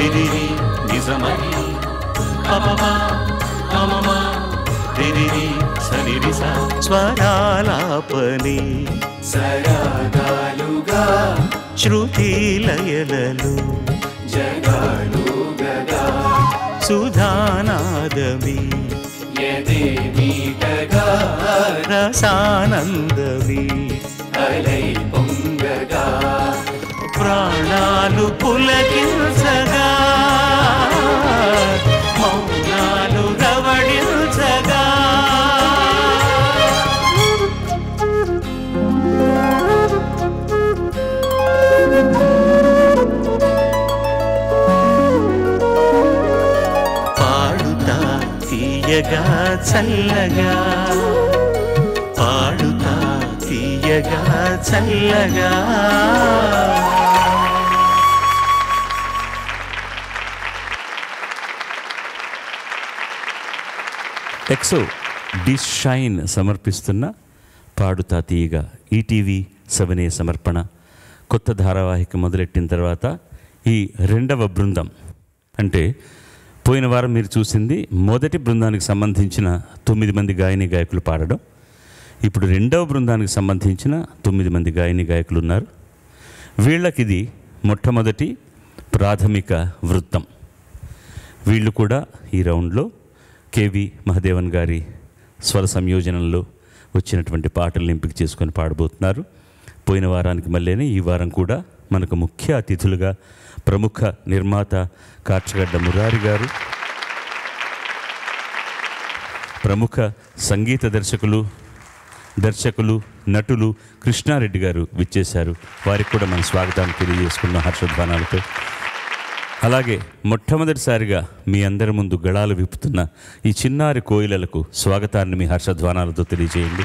రిరిరి నిజమై పమమా పమమా రిరిరి సరిరిస స్వరాలాపని సరాగాలుగా శృతి లయలలు జగాలుగగా సుధానాదమి యదే మీటగా రసానందమి అలై పొంగగా ప్రాణాలు పులకించగా మౌనాలు రవడించగా పాడుతా తీయగా చల్లగా పాడుతా తీయగా చల్లగా ఎక్సో డిష్ షైన్ సమర్పిస్తున్న పాడుతా తీయగా ఈటీవీ 7A సమర్పణ. కొత్త ధారావాహిక మొదలెట్టిన తర్వాత ఈ రెండవ బృందం, అంటే పోయిన వారం మీరు చూసింది మొదటి బృందానికి సంబంధించిన 9 మంది గాయని గాయకులు పాడడం. ఇప్పుడు రెండవ బృందానికి సంబంధించిన 9 మంది గాయని గాయకులు ఉన్నారు. వీళ్ళకిది మొట్టమొదటి ప్రాథమిక వృత్తం. వీళ్ళు కూడా ఈ రౌండ్లో కేవి మహదేవన్ గారి స్వర సంయోజనంలో వచ్చినటువంటి పాటలను ఎంపిక చేసుకొని పాడబోతున్నారు. పోయిన వారానికి మళ్ళీనే ఈ వారం కూడా మనకు ముఖ్య అతిథులుగా ప్రముఖ నిర్మాత కాట్రగడ్డ మురారి గారు, ప్రముఖ సంగీత దర్శకులు నటులు కృష్ణారెడ్డి గారు విచ్చేశారు. వారికి కూడా మన స్వాగతాన్ని తెలియజేసుకున్న హర్షధ్వానాలతో. అలాగే మొట్టమొదటిసారిగా మీ అందరి ముందు గళాలు విప్పుతున్న ఈ చిన్నారి కోయిలలకు స్వాగతాన్ని మీ హర్షధ్వానాలతో తెలియజేయండి.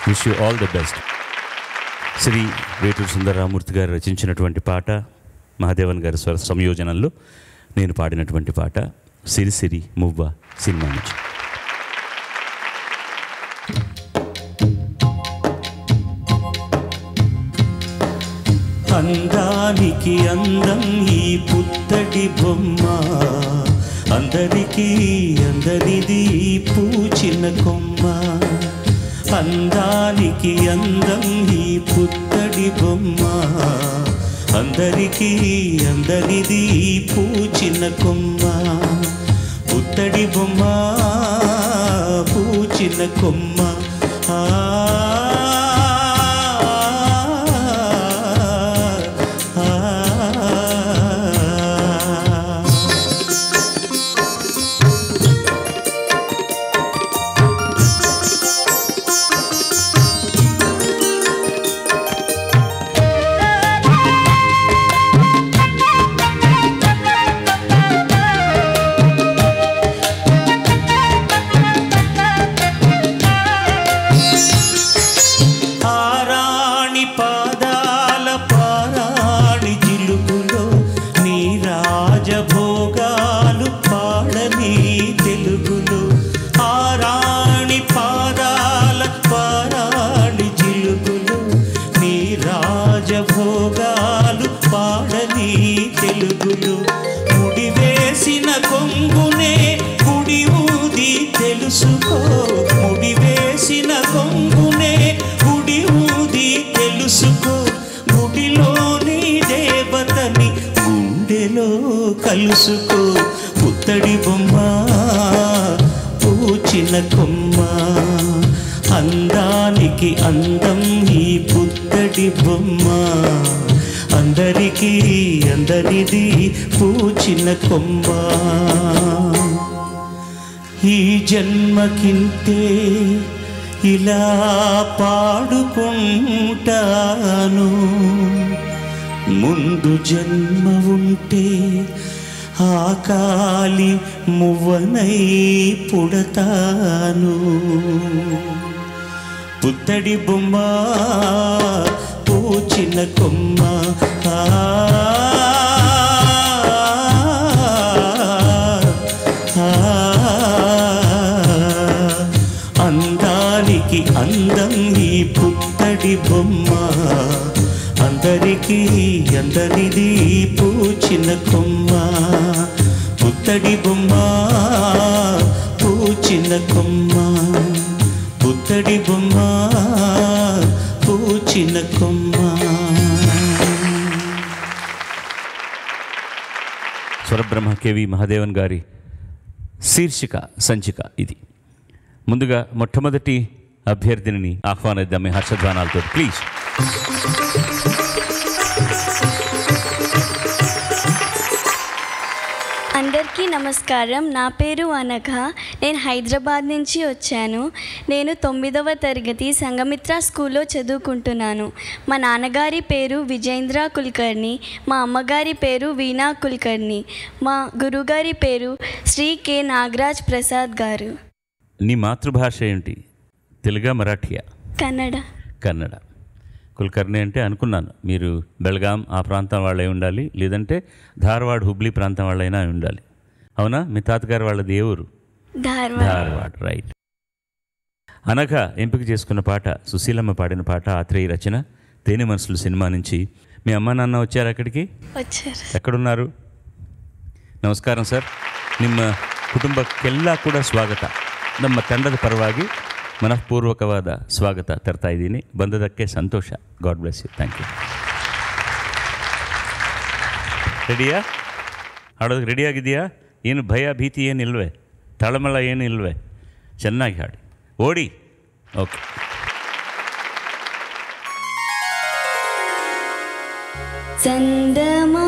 Wish you all the best. Shri Veturu Sundararamamurthy garu రచించినటువంటి పాట, మహాదేవన్ గారి స్వర సంయోజనంలో నేను పాడినటువంటి పాట సిరిసిరి మువ్వ సినిమా నుంచి. అందానికి అందం ఈ పుత్తడి బొమ్మ, అందరికీ అందరిది పూచిన కొమ్మ. అందానికి అందం ఈ పుత్తడి బొమ్మ, అందరికీ అందరిది పూచిన కొమ్మ. పుత్తడి బొమ్మ పూచిన కొమ్మ. భోగాలు పాడని తెలుగులు ముడివేసిన కొంగునే గుడి ఊది తెలుసుకో. ముడివేసిన కొంగునే గుడి ఊది తెలుసుకో. గుడిలోని దేవతని గుండెలో కలుసుకో. పుత్తడి బొమ్మ పూచిన కొమ్మ, అందానికి అందం ఈ పుత్తడి బొమ్మ. అందరికీ అందరిది పూచిన కొమ్మ. ఈ జన్మకింతే ఇలా పాడుకుంటాను, ముందు జన్మ ఉంటే ఆకాలి మువ్వనై పుడతాను. పుత్తడి బొమ్మ పూచిన కొమ్మ. అందానికి అందం ఈ పుత్తడి బొమ్మ, అందరికీ అందరిది పూచిన కొమ్మ. పుత్తడి బొమ్మ పూచిన కొమ్మ, పుత్తడి బొమ్మ పూచిన కొమ్మ. స్వరబ్రహ్మ కెవి మహాదేవన్ గారి శీర్షిక సంచిక ఇది. ముందుగా మొట్టమొదటి అభ్యర్థిని ఆహ్వానిద్దాం హర్షధ్వానాలతో, ప్లీజ్. అందరికీ నమస్కారం. నా పేరు అనఘ. నేను హైదరాబాద్ నుంచి వచ్చాను. నేను 9వ తరగతి సంఘమిత్ర స్కూల్లో చదువుకుంటున్నాను. మా నాన్నగారి పేరు విజేంద్ర కుల్కర్ణి, మా అమ్మగారి పేరు వీణా కుల్కర్ణి, మా గురుగారి పేరు శ్రీ కె నాగరాజ్ ప్రసాద్ గారు. నీ మాతృభాష ఏంటి? తెలుగా, మరాఠియా? కన్నడ. కన్నడ. కుల్కర్ణి అంటే అనుకున్నాను మీరు బెల్గాం ఆ ప్రాంతం వాళ్ళే ఉండాలి, లేదంటే ధార్వాడ్ హుబ్లీ ప్రాంతం వాళ్ళైనా ఉండాలి. అవునా? మీ తాతగారు వాళ్ళది ఏ ఊరు? ధార్వాడ్. రైట్. అనఘ ఎంపిక చేసుకున్న పాట సుశీలమ్మ పాడిన పాట, ఆత్రేయ రచన, తేనె మనసులు సినిమా నుంచి. మీ అమ్మ నాన్న వచ్చారు అక్కడికి? వచ్చారు. ಎಕ್ಕಡುన్నారు? ನಮಸ್ಕಾರ ಸರ್. ನಿಮ್ಮ ಕುಟುಂಬಕ್ಕೆಲ್ಲ ಕೂಡ ಸ್ವಾಗತ. ನಮ್ಮ ತಂಡದ ಪರವಾಗಿ ಮನಃಪೂರ್ವಕವಾದ ಸ್ವಾಗತ ತರ್ತಾ ಇದ್ದೀನಿ. ಬಂದದಕ್ಕೆ ಸಂತೋಷ. God bless you. Thank you. ರೆಡಿಯಾ? ಹಾಡೋದಕ್ಕೆ ರೆಡಿಯಾಗಿದೆಯಾ? ಏನು ಭಯ ಭೀತಿ ಏನಿಲ್ವೇ? ತಳಮಳ ಏನು ಇಲ್ವೇ? ಚೆನ್ನಾಗಿ ಹಾಡಿ. ಓಡಿ. ಓಕೆ. ಚಂದಮಾ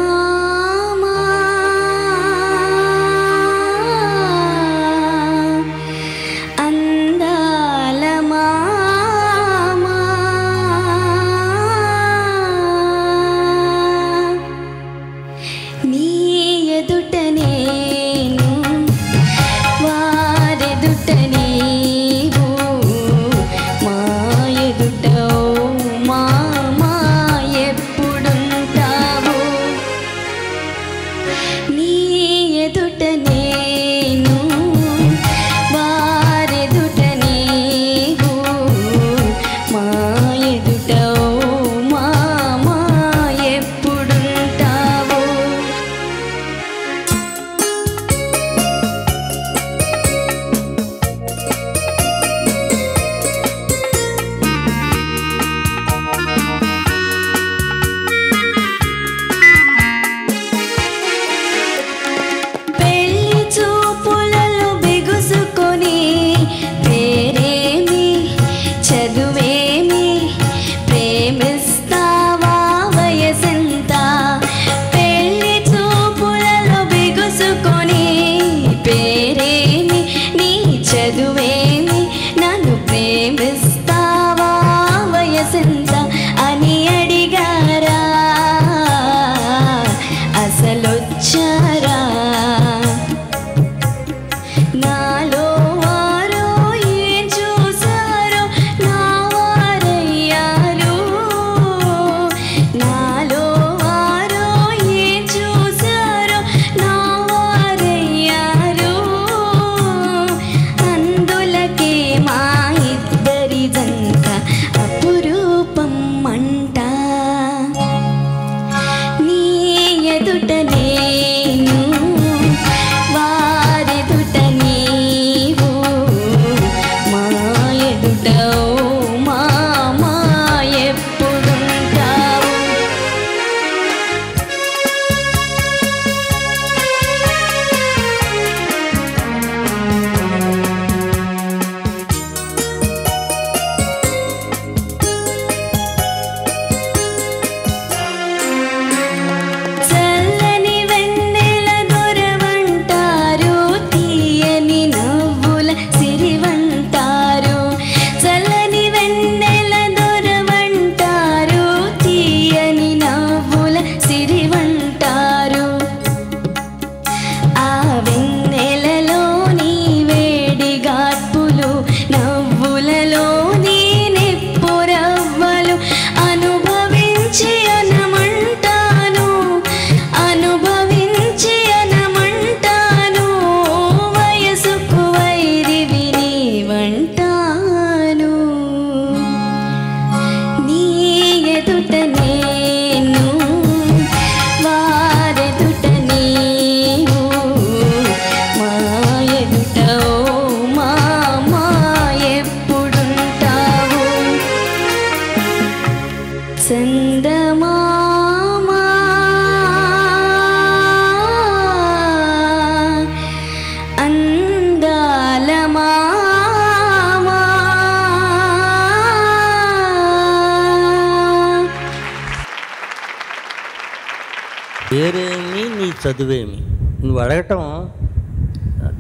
చదువేమి. నువ్వు అడగటం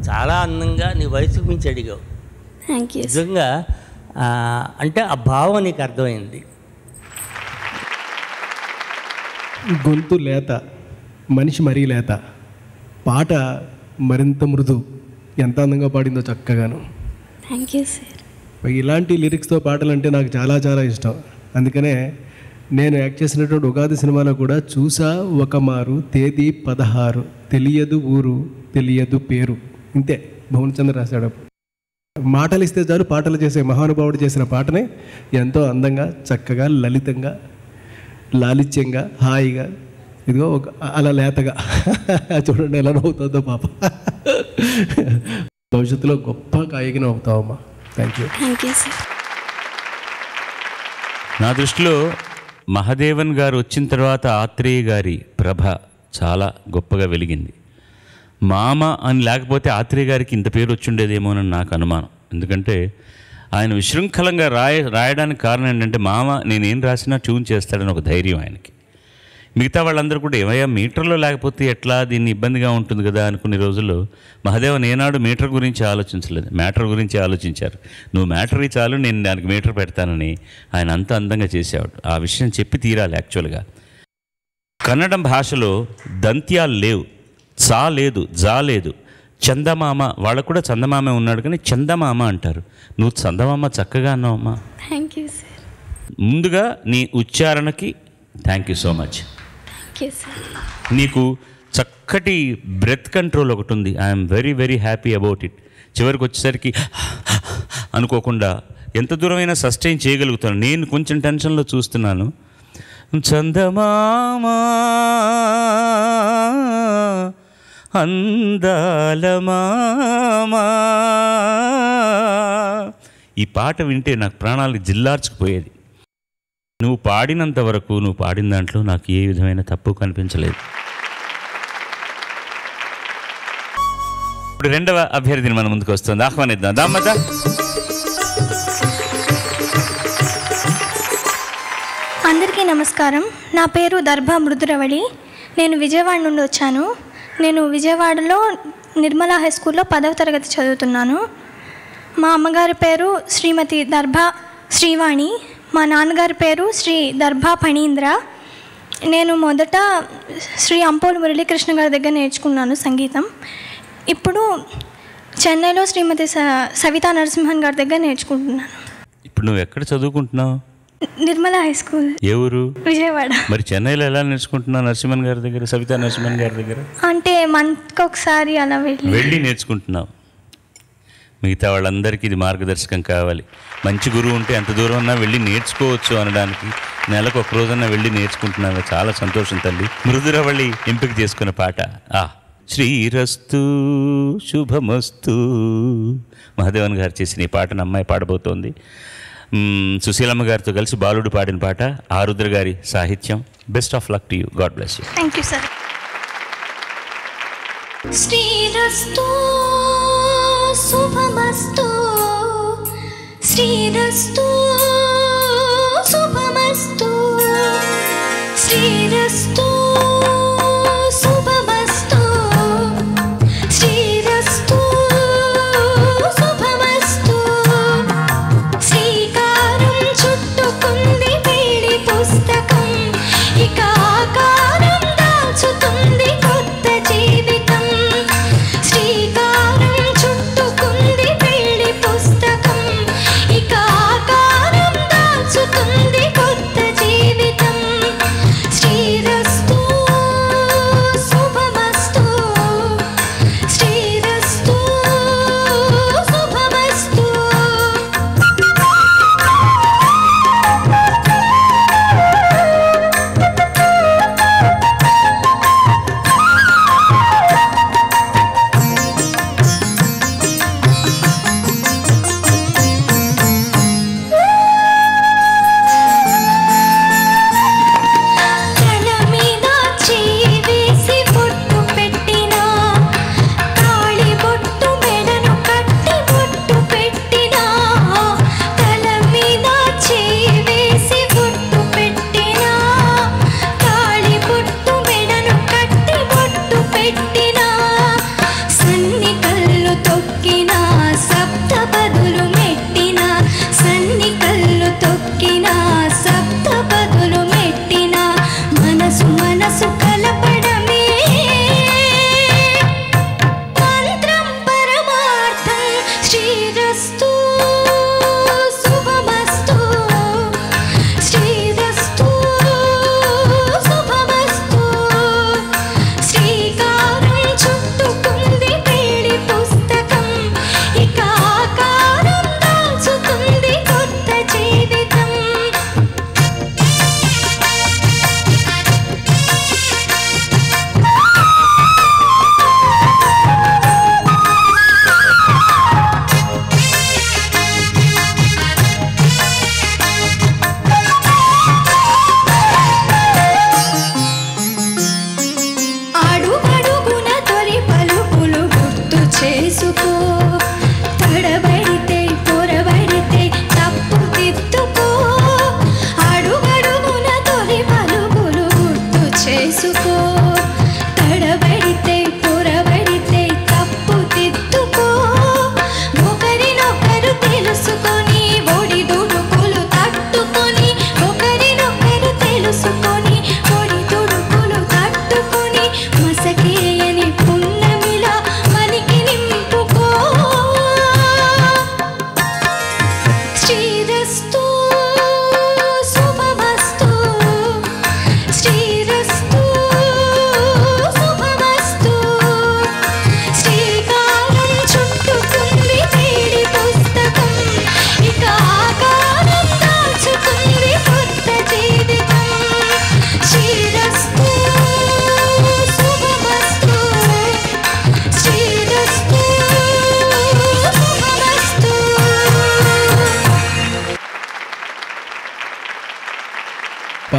చాలా అందంగా నీ వయసుకు మించి అడిగావు. Thank you. నిజంగా అంటే ఆ భావం నీకు అర్థమైంది. గొంతు లేత, మనిషి మరీ లేత, పాట మరింత మృదు. ఎంత అందంగా పాడిందో చక్కగాను. Thank you sir. ఇలాంటి లిరిక్స్తో పాటలు అంటే నాకు చాలా చాలా ఇష్టం. అందుకనే నేను యాక్ట్ చేసినటువంటి ఉగాది సినిమాలో కూడా చూసా ఒక మారు తేదీ 16 తెలియదు ఊరు తెలియదు పేరు, ఇంతే భువనచంద్ర రాశాడు. మాటలు ఇస్తే చాలు పాటలు చేసే మహానుభావుడు చేసిన పాటని ఎంతో అందంగా చక్కగా లలితంగా లాలిత్యంగా హాయిగా ఇదిగో ఒక అలా లేతగా చూడండి ఎలా నవ్వుతుందో పాప. భవిష్యత్తులో గొప్ప గాయకుని అవుతావమ్మా. Thank you. Thank you sir. నా దృష్టిలో మహదేవన్ గారు వచ్చిన తర్వాత ఆత్రేయ గారి ప్రభ చాలా గొప్పగా వెలిగింది. మామ అని లేకపోతే ఆత్రేయ గారికి ఇంత పేరు వచ్చిండేదేమోనని నాకు అనుమానం. ఎందుకంటే ఆయన విశృంఖలంగా రాయడానికి కారణం ఏంటంటే మామ నేనేం రాసినా ట్యూన్ చేస్తాడని ఒక ధైర్యం ఆయనకి. మిగతా వాళ్ళందరూ కూడా ఏమయ్యా మీటర్లో లేకపోతే ఎట్లా, దీన్ని ఇబ్బందిగా ఉంటుంది కదా అనుకునే రోజుల్లో మహదేవన్ ఏనాడు మీటర్ గురించి ఆలోచించలేదు, మ్యాటర్ గురించి ఆలోచించారు. నువ్వు మ్యాటర్ చాలు, నేను దానికి మీటర్ పెడతానని ఆయన అంత అందంగా చేసేవాడు. ఆ విషయం చెప్పి తీరాలి. యాక్చువల్గా కన్నడం భాషలో దంత్యాలు లేవు, చా లేదు, జా లేదు. చందమామ, వాళ్ళకు కూడా చందమామ ఉన్నాడు కానీ చందమామ అంటారు. నువ్వు చందమామ చక్కగా అన్నావమ్మా. Thank you sir. ముందుగా నీ ఉచ్చారణకి thank you so much. Thank you sir. నీకు చక్కటి బ్రెత్ కంట్రోల్ ఒకటి ఉంది. I'm very very happy about it. చివరికి వచ్చేసరికి అనుకోకుండా ఎంత దూరమైనా సస్టైన్ చేయగలుగుతాను. నేను కొంచెం టెన్షన్లో చూస్తున్నాను. చందమామా అందాల మామా, ఈ పాట వింటే నాకు ప్రాణాలు జిల్లార్చుకుపోయేది. నువ్వు పాడినంత వరకు, నువ్వు పాడిన దాంట్లో నాకు ఏ విధమైన తప్పు కనిపించలేదు. ఇప్పుడు రెండవ అభ్యర్థిని మన ముందుకు వస్తుంది, ఆహ్వానిద్దాం. దామత అందరికీ నమస్కారం. నా పేరు దర్భా మృదురవళి. నేను విజయవాడ నుండి వచ్చాను. నేను విజయవాడలో నిర్మలా హై స్కూల్లో 10వ తరగతి చదువుతున్నాను. మా అమ్మగారి పేరు శ్రీమతి దర్భా శ్రీవాణి, మా నాన్నగారి పేరు శ్రీ దర్భా ఫణీంద్ర. నేను మొదట శ్రీ అంపోలు మురళీకృష్ణ గారి దగ్గర నేర్చుకున్నాను సంగీతం. ఇప్పుడు చెన్నైలో శ్రీమతి సవితా నరసింహన్ గారి దగ్గర నేర్చుకుంటున్నాను. ఇప్పుడు నువ్వు ఎక్కడ చదువుకుంటున్నావు? Nirmala high school. ఏ ఊరు? విజయవాడ. మరి చెన్నైలో ఎలా నేర్చుకుంటున్నావు? నరసింహన్ గారి దగ్గర, సవితా నరసింహన్ గారి దగ్గర? అంటే మంత్కి ఒకసారి అలా వెళ్ళి నేర్చుకుంటున్నావు. మిగతా వాళ్ళందరికీ ఇది మార్గదర్శకం కావాలి. మంచి గురువు ఉంటే ఎంత దూరం ఉన్నా వెళ్ళి నేర్చుకోవచ్చు అనడానికి నెలకు ఒక రోజన్నా వెళ్ళి నేర్చుకుంటున్నావు. చాలా సంతోషం తల్లి. మృదురవళి ఎంపిక చేసుకున్న పాట శ్రీరస్తు శుభమస్తు. మహదేవన్ గారు చేసిన ఈ పాటను అమ్మాయి పాడబోతోంది. సుశీలమ్మ గారితో కలిసి బాలుడు పాడిన పాట, ఆరుద్ర గారి సాహిత్యం. Best of luck to you. God bless you. Thank you sir. శ్రీరస్తు శుభమస్తు, శ్రీరస్తు శుభమస్తు, శ్రీరస్తు శుభమస్తు, శ్రీరస్తు శుభమస్తు. శ్రీకారం చుట్టుకుంది వేడి పుస్తకం, ఇక ఆకారం దాల్చుతుంది కొత్త జీవితం. శ్రీకారం చుట్టుకుంది వేడి పుస్తకం, ఇక ఆకారం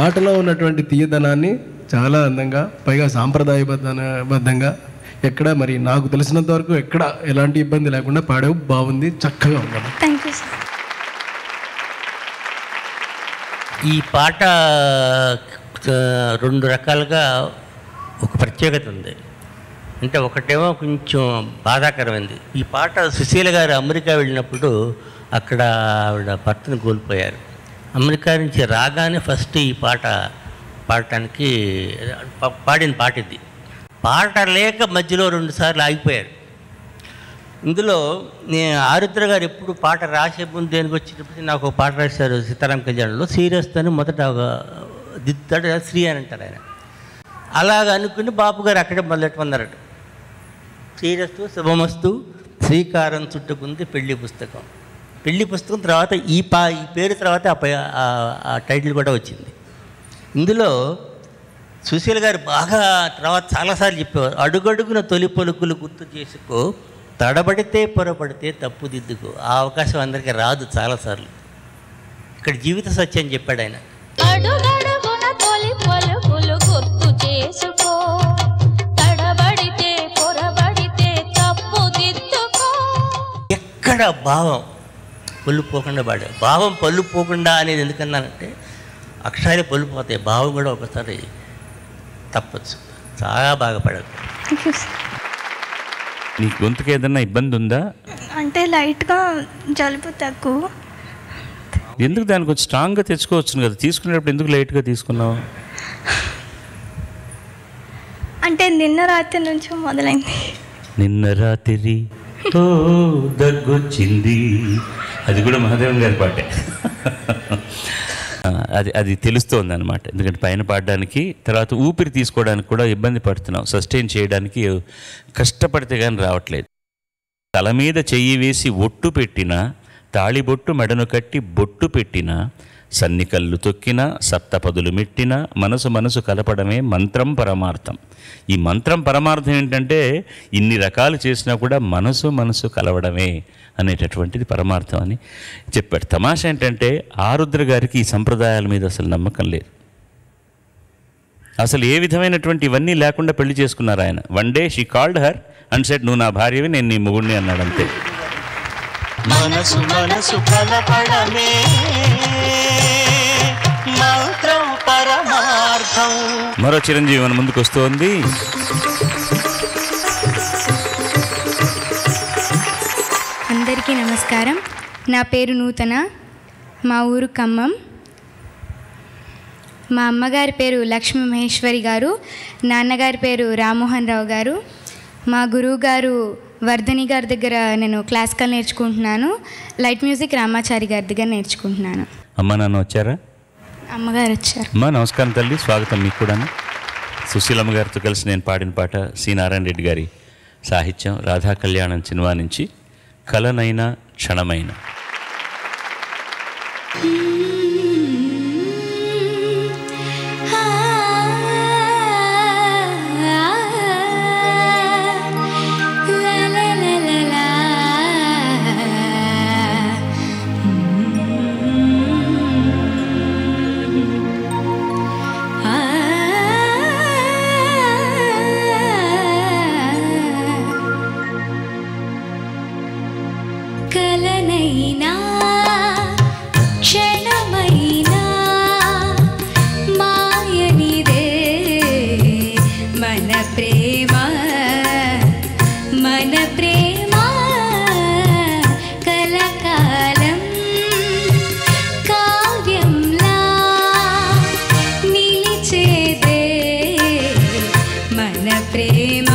పాటలో ఉన్నటువంటి తీయదనాన్ని చాలా అందంగా, పైగా సాంప్రదాయబద్ధంగా, ఎక్కడ మరి నాకు తెలిసినంత వరకు ఎక్కడ ఎలాంటి ఇబ్బంది లేకుండా పాడావు. బాగుంది, చక్కగా ఉన్నాను. Thank you sir. ఈ పాట 2 రకాలుగా ఒక ప్రత్యేకత ఉంది. అంటే ఒకటేమో కొంచెం బాధాకరమైంది. ఈ పాట సుశీల గారు అమెరికా వెళ్ళినప్పుడు అక్కడ ఆవిడ భర్తను కోల్పోయారు. అమెరికా నుంచి రాగానే ఫస్ట్ ఈ పాట పాడటానికి పాడిన పాట ఇది. పాట లేక మధ్యలో 2 సార్లు ఆగిపోయారు. ఇందులో ఆరుద్ర గారు ఎప్పుడు పాట రాసే ముందు దేనికి వచ్చేటప్పుడు నాకు ఒక పాట రాశారు సీతారాం కళ్యాణంలో. సీరియస్ అని మొదట ఒక దిద్దుతాడు, శ్రీ అని అంటారు ఆయన. అలాగ అనుకుని బాపు గారు అక్కడే మొదలెట్టమన్నారట. శ్రీరస్తు శుభమస్తు శ్రీకారం చుట్టుకుంది పెళ్లి పుస్తకం. పెళ్లి పుస్తకం తర్వాత ఈ పేరు తర్వాత ఆ టైటిల్ కూడా వచ్చింది. ఇందులో సుశీల గారు బాగా తర్వాత చాలాసార్లు చెప్పేవారు, అడుగడుగున తొలి పలుకులు గుర్తు చేసుకో, తడబడితే పొరపడితే తప్పుదిద్దుకో. ఆ అవకాశం అందరికీ రాదు చాలాసార్లు. ఇక్కడ జీవిత సత్యం చెప్పాడు ఆయన. అడుగడుగున తొలి పలుకులు గుర్తు చేసుకో, తడబడితే పొరబడితే తప్పుదిద్దుకో. ఎక్కడ భావం పొల్లు పోకుండా పాడాడు. భావం పళ్ళు పోకుండా అనేది ఎందుకన్నానంటే అక్షరాలు పళ్ళు పోతాయి, భావం కూడా ఒకసారి తప్పచ్చు. చాలా బాగా పాడాడు. Thank you sir. నీ గొంతుకు ఏదన్నా ఇబ్బంది ఉందా? అంటే లైట్గా జలుబు తక్కువ. ఎందుకు దానికి కొంచెం స్ట్రాంగ్గా తెచ్చుకోవచ్చు కదా, తీసుకునేటప్పుడు ఎందుకు లైట్గా తీసుకున్నావు? అంటే నిన్న రాత్రి నుంచి మొదలైంది. నిన్న రాత్రి ఓ దగ్గొచ్చింది, అది కూడా మహాదేవన్ గారి పాటే. అది తెలుస్తోంది అనమాట. ఎందుకంటే పైన పాడడానికి తర్వాత ఊపిరి తీసుకోవడానికి కూడా ఇబ్బంది పడుతున్నావు, సస్టైన్ చేయడానికి కష్టపడితే కానీ రావట్లేదు. తల మీద చెయ్యి వేసి ఒట్టు పెట్టినా, తాళిబొట్టు మెడను కట్టి బొట్టు పెట్టినా, సన్నికల్లు తొక్కినా, సప్తపదులు మెట్టినా, మనసు కలపడమే మంత్రం పరమార్థం. ఈ మంత్రం పరమార్థం ఏంటంటే ఇన్ని రకాలు చేసినా కూడా మనసు కలవడమే అనేటటువంటిది పరమార్థం అని చెప్పాడు. తమాషా ఏంటంటే ఆరుద్ర గారికి ఈ సంప్రదాయాల మీద అసలు నమ్మకం లేదు. అసలు ఏ విధమైనటువంటి ఇవన్నీ లేకుండా పెళ్లి చేసుకున్నారు ఆయన. One day she called her and said, నువ్వు నా భార్యవి, నేను నీ మొగుడిని అన్నాడు. అంతే. మనసు కలపడమే మంత్రం పరమార్థం. మరో చిరంజీవి మన ముందుకు వస్తోంది. అందరికీ నమస్కారం. నా పేరు నూతన, మా ఊరు ఖమ్మం. మా అమ్మగారి పేరు లక్ష్మీ మహేశ్వరి గారు, నాన్నగారి పేరు రామ్మోహన్ రావు గారు. మా గురువు గారు వర్ధని గారి దగ్గర నేను క్లాసికల్ నేర్చుకుంటున్నాను. లైట్ మ్యూజిక్ రామాచారి గారి దగ్గర నేర్చుకుంటున్నాను. అమ్మ నాన్న వచ్చారా? అమ్మగారు వచ్చారు. అమ్మా నమస్కారం తల్లి, స్వాగతం మీకు కూడా. సుశీలమ్మ గారితో కలిసి నేను పాడిన పాట సి నారాయణ రెడ్డి గారి సాహిత్యం, రాధా కళ్యాణం సినిమా నుంచి కలనైనా క్షణమైన. కలనైనా క్షణమైనా మాయనిదే మన ప్రేమ, మన ప్రేమ కలకాలం కావ్యంలా నిలిచేదే మన ప్రేమ,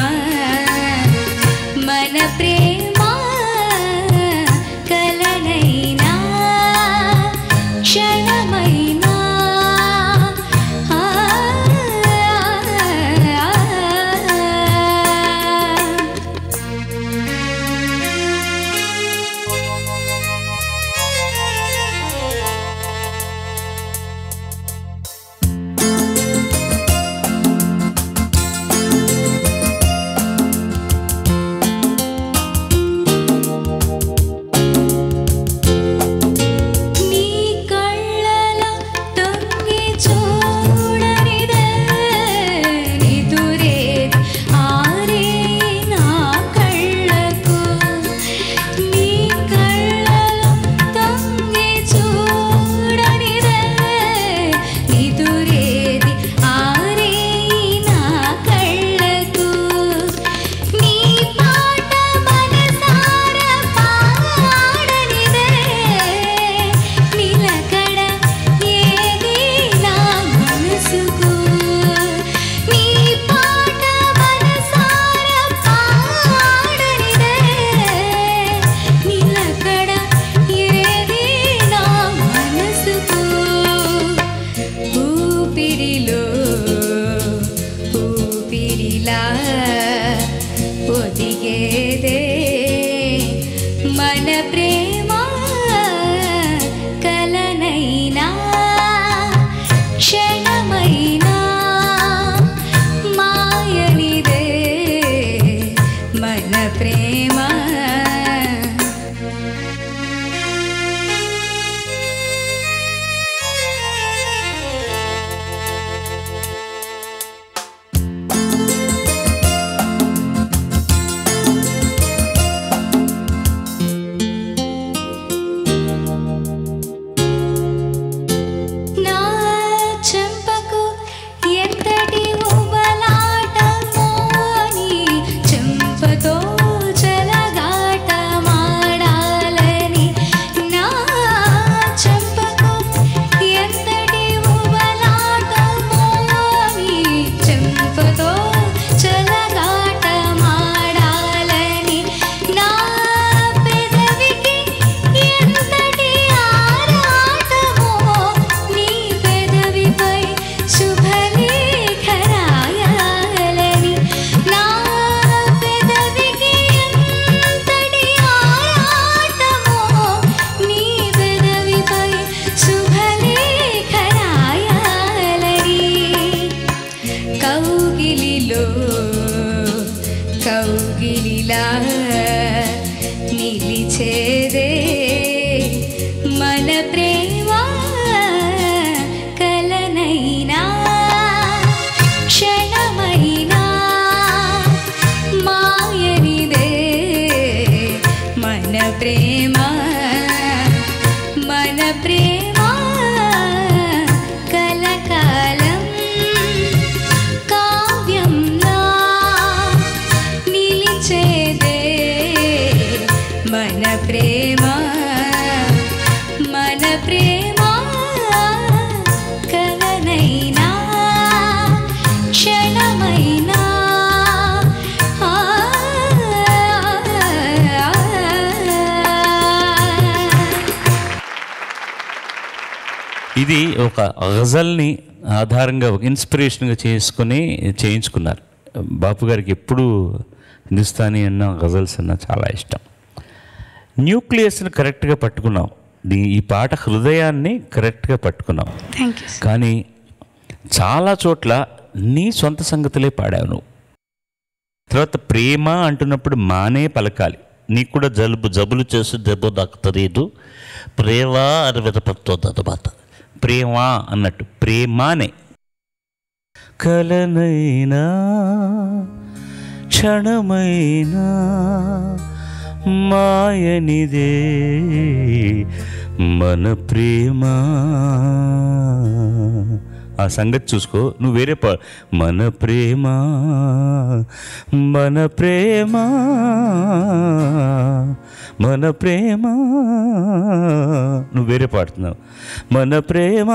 మన ప్రేమ కలనైనా క్షణమైనా. మన ప్రేమ కౌగిలిలా నిలిచేదే మన ప్రేమ కలనైనా క్షణమైనా మాయనిదే మన ప్రేమ మన ప్రేమ కలకాలం కావ్యంలా నిలిచేదే మన ప్రేమ మన ప్రేమ కలనైనా క్షణమైనా ఇది ఒక గజల్ని ఆధారంగా ఒక ఇన్స్పిరేషన్గా చేసుకుని చేయించుకున్నారు. బాపు గారికి ఎప్పుడు హిందుస్థానీ అన్న గజల్స్ అన్న చాలా ఇష్టం. న్యూక్లియస్ని కరెక్ట్గా పట్టుకున్నాం. ఈ పాట హృదయాన్ని కరెక్ట్గా పట్టుకున్నాం. కానీ చాలా చోట్ల నీ సొంత సంగతులే పాడావు నువ్వు. తర్వాత ప్రేమ అంటున్నప్పుడు మానే పలకాలి. నీకు కూడా జబ్బులు చేసి దెబ్బ దక్కలేదు, ప్రేమ అని విధపడుతుంది అన్నమాట. ప్రేమ అన్నట్టు ప్రేమానే. కలనైనా క్షణమైనా మాయనిదే మన ప్రేమ. ఆ సంగతి చూసుకో, నువ్వు వేరే మన ప్రేమ మన ప్రేమ మన ప్రేమ, నువ్వు వేరే పాడుతున్నావు. మన ప్రేమ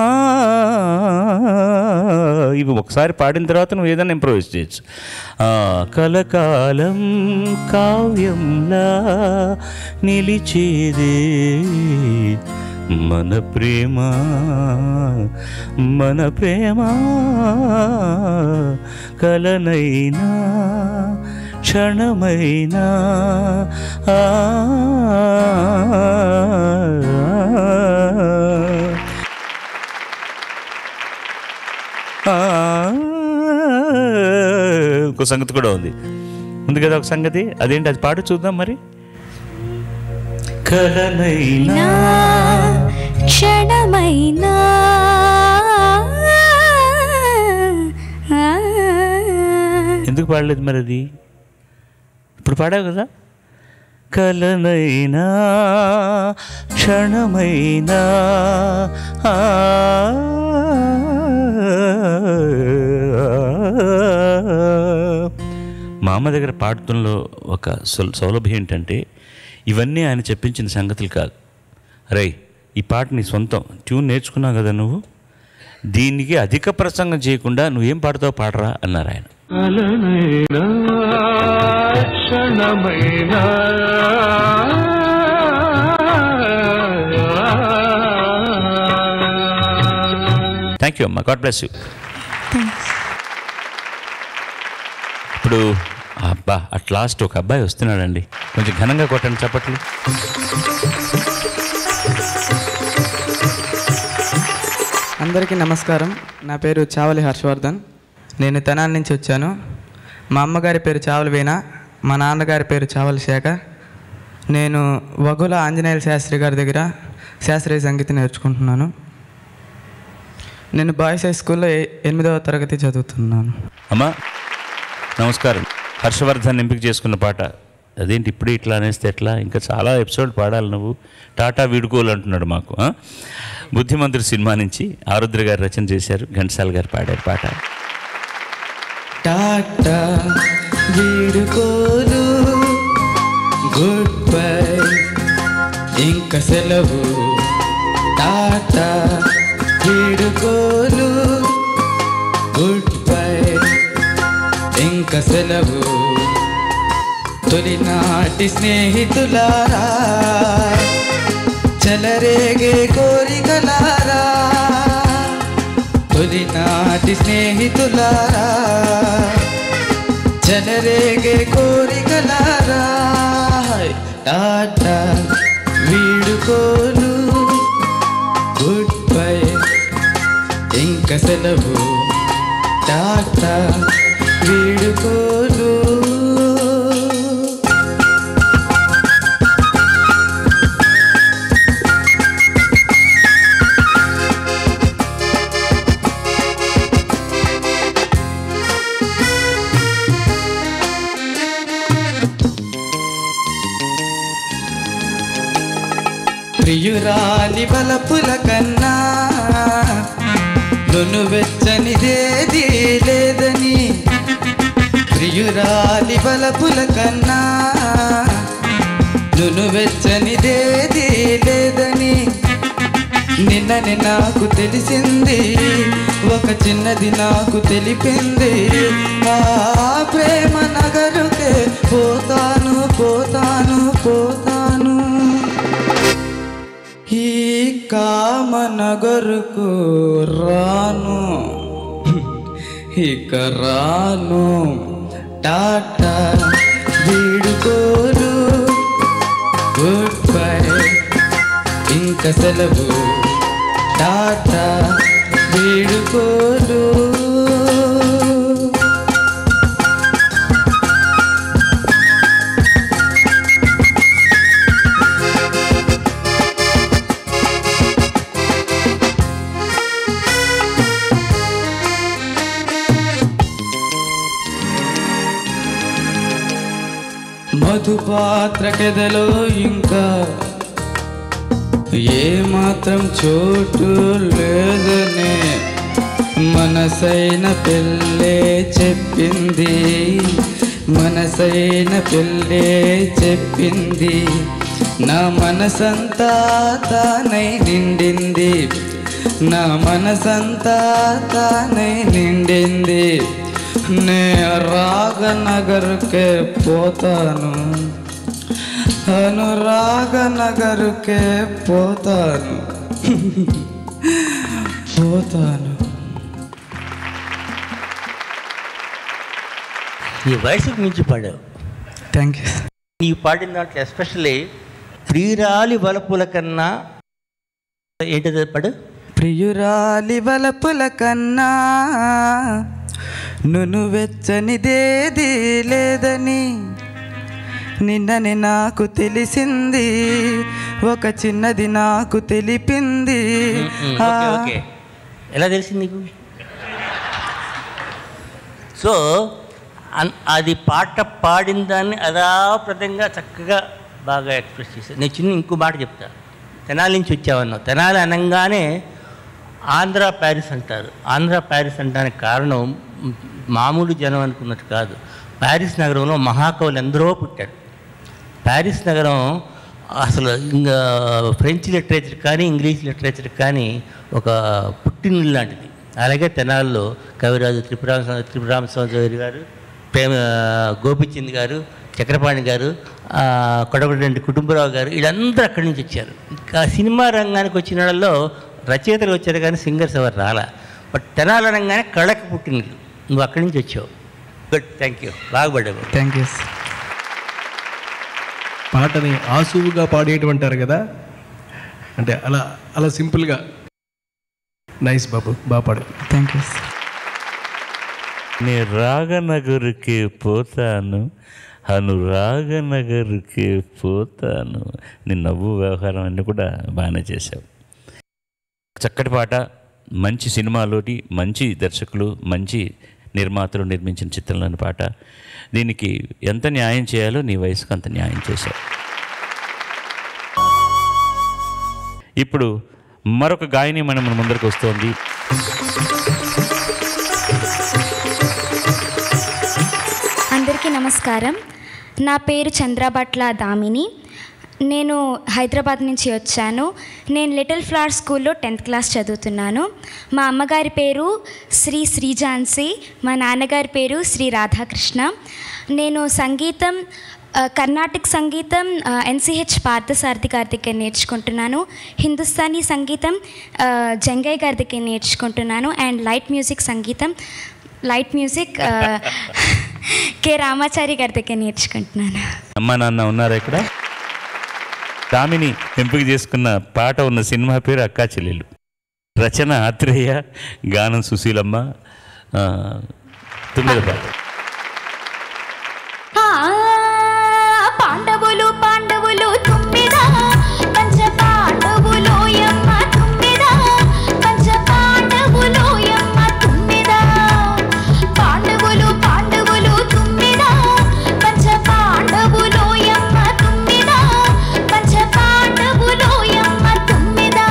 ఇవి ఒకసారి పాడిన తర్వాత నువ్వు ఏదైనా ఇంప్రూవైజ్ చేయొచ్చు. కలకాలం కావ్యంలా నిలిచేదే మన ప్రేమ మన ప్రేమ కలనైనా క్షణమైనా ఇంకో సంగతి కూడా ఉంది కదా, ఒక సంగతి. అదేంటి, అది పాడు చూద్దాం మరి. కలనైనా క్షణమైనా ఎందుకు పాడలేదు మరి? అది ఇప్పుడు పాడావు కదా. కలనైనా క్షణమైనా మా అమ్మ దగ్గర పాడటంలో ఒక సౌలభ్యం ఏంటంటే, ఇవన్నీ ఆయన చెప్పించిన సంగతులు కాదు. అరే ఈ పాట నీ సొంతం, ట్యూన్ నేర్చుకున్నావు కదా నువ్వు, దీనికి అధిక ప్రసంగం చేయకుండా నువ్వేం పాడతావు పాడరా అన్నారు ఆయన. థ్యాంక్ యూ అమ్మా, గాడ్ బ్లెస్ యూ. ఇప్పుడు అబ్బా అట్ లాస్ట్ ఒక అబ్బాయి వస్తున్నాడండి, కొంచెం ఘనంగా కొట్టండి చప్పట్లు. అందరికీ నమస్కారం. నా పేరు చావలి హర్షవర్ధన్. నేను తెనాలి నుంచి వచ్చాను. మా అమ్మగారి పేరు చావలి వీణ, మా నాన్నగారి పేరు చావల శేఖర్. నేను వగుల ఆంజనేయుల శాస్త్రి గారి దగ్గర శాస్త్రీయ సంగీతం నేర్చుకుంటున్నాను. నేను బాయ్స్ హై స్కూల్లో 8వ తరగతి చదువుతున్నాను. అమ్మా నమస్కారం. హర్షవర్ధన్ ఎంపిక చేసుకున్న పాట అదేంటి ఇప్పుడు ఇట్లా అనేస్తే ఎట్లా? ఇంకా చాలా ఎపిసోడ్ పాడాలి నువ్వు. టాటా వీడుకోలు అంటున్నాడు మాకు. బుద్ధిమంతుడు సినిమా నుంచి ఆరుద్ర గారు రచన చేశారు, ఘంటసాల గారు పాడారు పాట. టాటా వీడుకోలు గుడ్ బై ఇంక సెలవు. టాటా వీడుకోలు గుడ్ బై ఇంక సెలవు. తొలినాటి స్నేహితులారా, చెలరేగే కోరికలారా, తొలినాటి స్నేహితులారా, చెలరేగే కోరికలారా. టాటా వీడుకోలు గుడ్ బై ఇంక సెలవు. టాటా వీడుకోలు. ప్రియురాలి వలపుల కన్నా నన్ను వెచ్చనిదేది లేదని, ప్రియురాలి వలపుల కన్నా నన్ను వెచ్చనిదేది లేదని, నిన్ననే నాకు తెలిసింది, ఒక చిన్నది నాకు తెలిపింది. ఆ ప్రేమ నగరుకే పోతాను పోతాను పోతాను, ఈ కామనగరుకు రాను ఇక రాను. టాటా వీడుకోలు గుడ్ బై ఇంక సెలవు. టాటా వీడుకోలు. మధుపాత్ర కెదలో ఇంకా ఏమాత్రం చోటు లేదనే మనసైన పెళ్ళే చెప్పింది, మనసైన పెళ్ళే చెప్పింది. నా మనసంతా తానై నిండింది, నా మనసంతా తానై నిండింది. నే రాగనగర్కే పోతాను, అనురాగనగర్కే పోతాను పోతాను. ఈ వయసుకు మించి పాడావు. Thank you. నీవు పాడిన దాంట్లో ఎస్పెషల్లీ ప్రియురాలి వలపుల కన్నా ఏంటిది పాడు? ప్రియురాలి వలపుల కన్నా నును వెచ్చనిదేది లేదని, నిన్ననే నాకు తెలిసింది, ఒక చిన్నది నాకు తెలిపింది. ఎలా తెలిసింది నీకు? సో అది పాట పాడిన దాన్ని అదాప్రదంగా చక్కగా బాగా ఎక్స్ప్రెస్ చేశాను. నేను చిన్న ఇంకో మాట చెప్తా. తెనాలి నుంచి వచ్చావన్నావు. తెనాలి అనగానే ఆంధ్ర ప్యారిస్ అంటారు. ఆంధ్ర ప్యారిస్ అంటానికి కారణం మామూలు జనం అనుకున్నట్టు కాదు. ప్యారిస్ నగరంలో మహాకవులు ఎందరో పుట్టారు. ప్యారిస్ నగరం అసలు ఇంకా ఫ్రెంచ్ లిటరేచర్ కానీ ఇంగ్లీష్ లిటరేచర్ కానీ ఒక పుట్టినిల్లు లాంటిది. అలాగే తెనాలిలో కవిరాజు త్రిపురామస్వామి గారు, ప్రేమ గోపిచంద్ గారు, చక్రపాణి గారు, కొడగొండి కుటుంబరావు గారు, వీళ్ళందరూ అక్కడి నుంచి వచ్చారు. ఇంకా సినిమా రంగానికి వచ్చిన వాళ్ళలో రచయితలు వచ్చారు కానీ సింగర్స్ ఎవరు రాలా. బట్ తెనాలి అనగానే కళకు పుట్టినట్లు. నువ్వు అక్కడి నుంచి వచ్చావు. Good, thank you. బాగుపడ్డావు. Thank you. పాటని ఆసువుగా పాడేయటమంటారు కదా, అంటే అలా అలా సింపుల్గా. నైస్ బాబు, బాగా పాడు. Thank you. నే రాగనగరుకి పోతాను, అనురాగనగర్కే పోతాను. నీ నవ్వు వ్యవహారం అన్నీ కూడా బాగానే చేశావు. చక్కటి పాట, మంచి సినిమాలోటి మంచి దర్శకులు, మంచి నిర్మాతలు నిర్మించిన చిత్రంలోని పాట. దీనికి ఎంత న్యాయం చేయాలో నీ వయసుకు అంత న్యాయం చేశావు. ఇప్పుడు మరొక గాయని మన ముందరికి వస్తోంది. అందరికీ నమస్కారం. నా పేరు చంద్రభట్ల దామిని. నేను హైదరాబాద్ నుంచి వచ్చాను. నేను లిటిల్ ఫ్లవర్ స్కూల్లో 10th క్లాస్ చదువుతున్నాను. మా అమ్మగారి పేరు శ్రీ శ్రీజాన్సీ, మా నాన్నగారి పేరు శ్రీ రాధాకృష్ణ. నేను సంగీతం, కర్ణాటక సంగీతం NCH పార్థసారథి గారి దగ్గర నేర్చుకుంటున్నాను. హిందుస్థానీ సంగీతం జంగయ్య గారి దగ్గర నేర్చుకుంటున్నాను. And light music K Ramachari గారి దగ్గర నేర్చుకుంటున్నాను. అమ్మా నాన్న ఉన్నారా ఇక్కడ? దామిని ఎంపిక చేసుకున్న పాట ఉన్న సినిమా పేరు అక్కా చెల్లెలు. రచన ఆత్రేయ, గానం సుశీలమ్మ. 9వ పాట. పాండవులు పాండవులు తుమ్మిదా పంచ పాండవులు యమ్మ తుమ్మిదా పంచ పాండవులు యమ్మ తుమ్మిదా పాండవులు పాండవులు తుమ్మిదా పంచ పాండవులు యమ్మ తుమ్మిదా పంచ పాండవులు యమ్మ తుమ్మిదా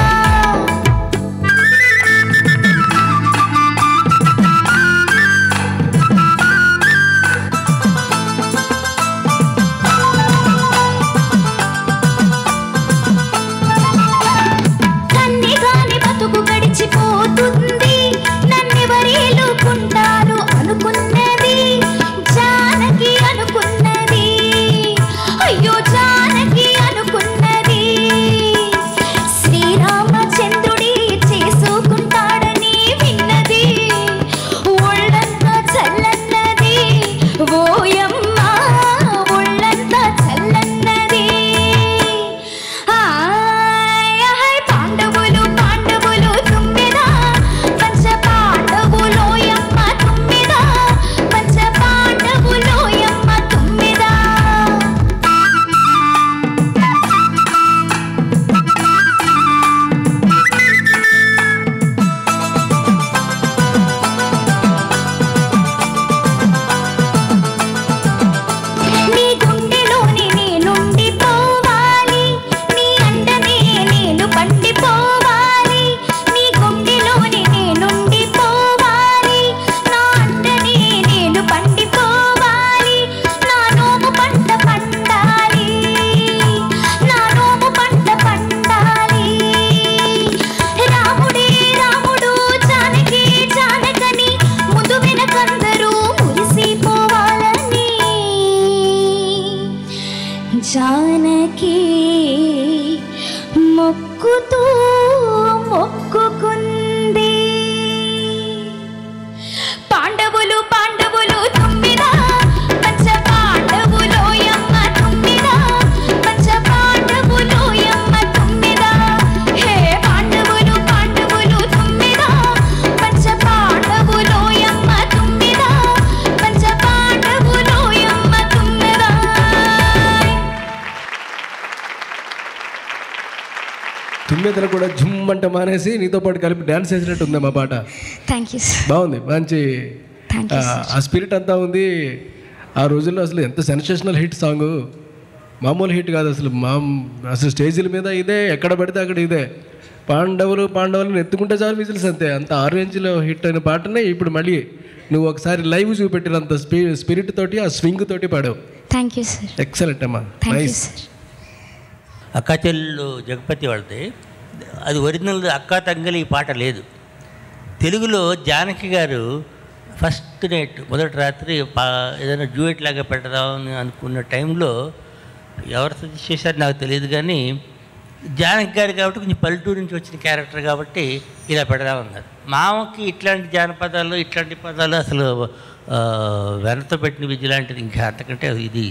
జానకి మొక్కుతూ మొక్కుకుంది. పాండవులు పాండవులు తుమ్మిదా పంచ పాండవులు యమ్మ తుమ్మిదా పంచ పాండవులు యమ్మ తుమ్మిదా హే పాండవులు పాండవులు తుమ్మిదా పంచ పాండవులు యమ్మ తుమ్మిదా పంచ పాండవులు యమ్మ తుమ్మిదా. తుమ్మెదలు కూడా జుమ్ అంటే మానేసి నీతో పాటు కలిపి డ్యాన్స్ చేసినట్టు ఉంది మా పాట. Thank you sir. బాగుంది, మంచి ఆ స్పిరిట్ అంతా ఉంది. ఆ రోజుల్లో అసలు ఎంత సెన్సేషనల్ హిట్ సాంగ్, మామూలు హిట్ కాదు అసలు. అసలు స్టేజీల మీద ఇదే, ఎక్కడ పడితే అక్కడ ఇదే. పాండవులు పాండవులను ఎత్తుకుంటే చాలు విజిల్స్, అంతే. అంత ఆరెంజ్లో హిట్ అయిన పాటనే ఇప్పుడు మళ్ళీ నువ్వు ఒకసారి లైవ్ చూపెట్టినంత స్పిరిట్ తోటి, ఆ స్వింగ్ తోటి పాడావు. Thank you sir. ఎక్సలెంట్ అమ్మా, నైస్. అక్కా చెల్లెలు జగపతి వాళ్ళది, అది ఒరిజినల్ అక్కా తంగలి ఈ పాట లేదు. తెలుగులో జానకి గారు ఫస్ట్ నైట్ మొదటి రాత్రి ఏదైనా డ్యూయట్ లాగా పెట్టదామని అనుకున్న టైంలో ఎవరు సజెస్ట్ చేశారు నాకు తెలియదు, కానీ జానకి గారు కాబట్టి కొంచెం పల్లెటూరు నుంచి వచ్చిన క్యారెక్టర్ కాబట్టి ఇలా పెడదామన్నారు. మామకి ఇట్లాంటి జానపదాలు ఇట్లాంటి పదాలు అసలు వెనతో పెట్టిన విద్య లాంటిది ఇంకా అంతకంటే ఇది.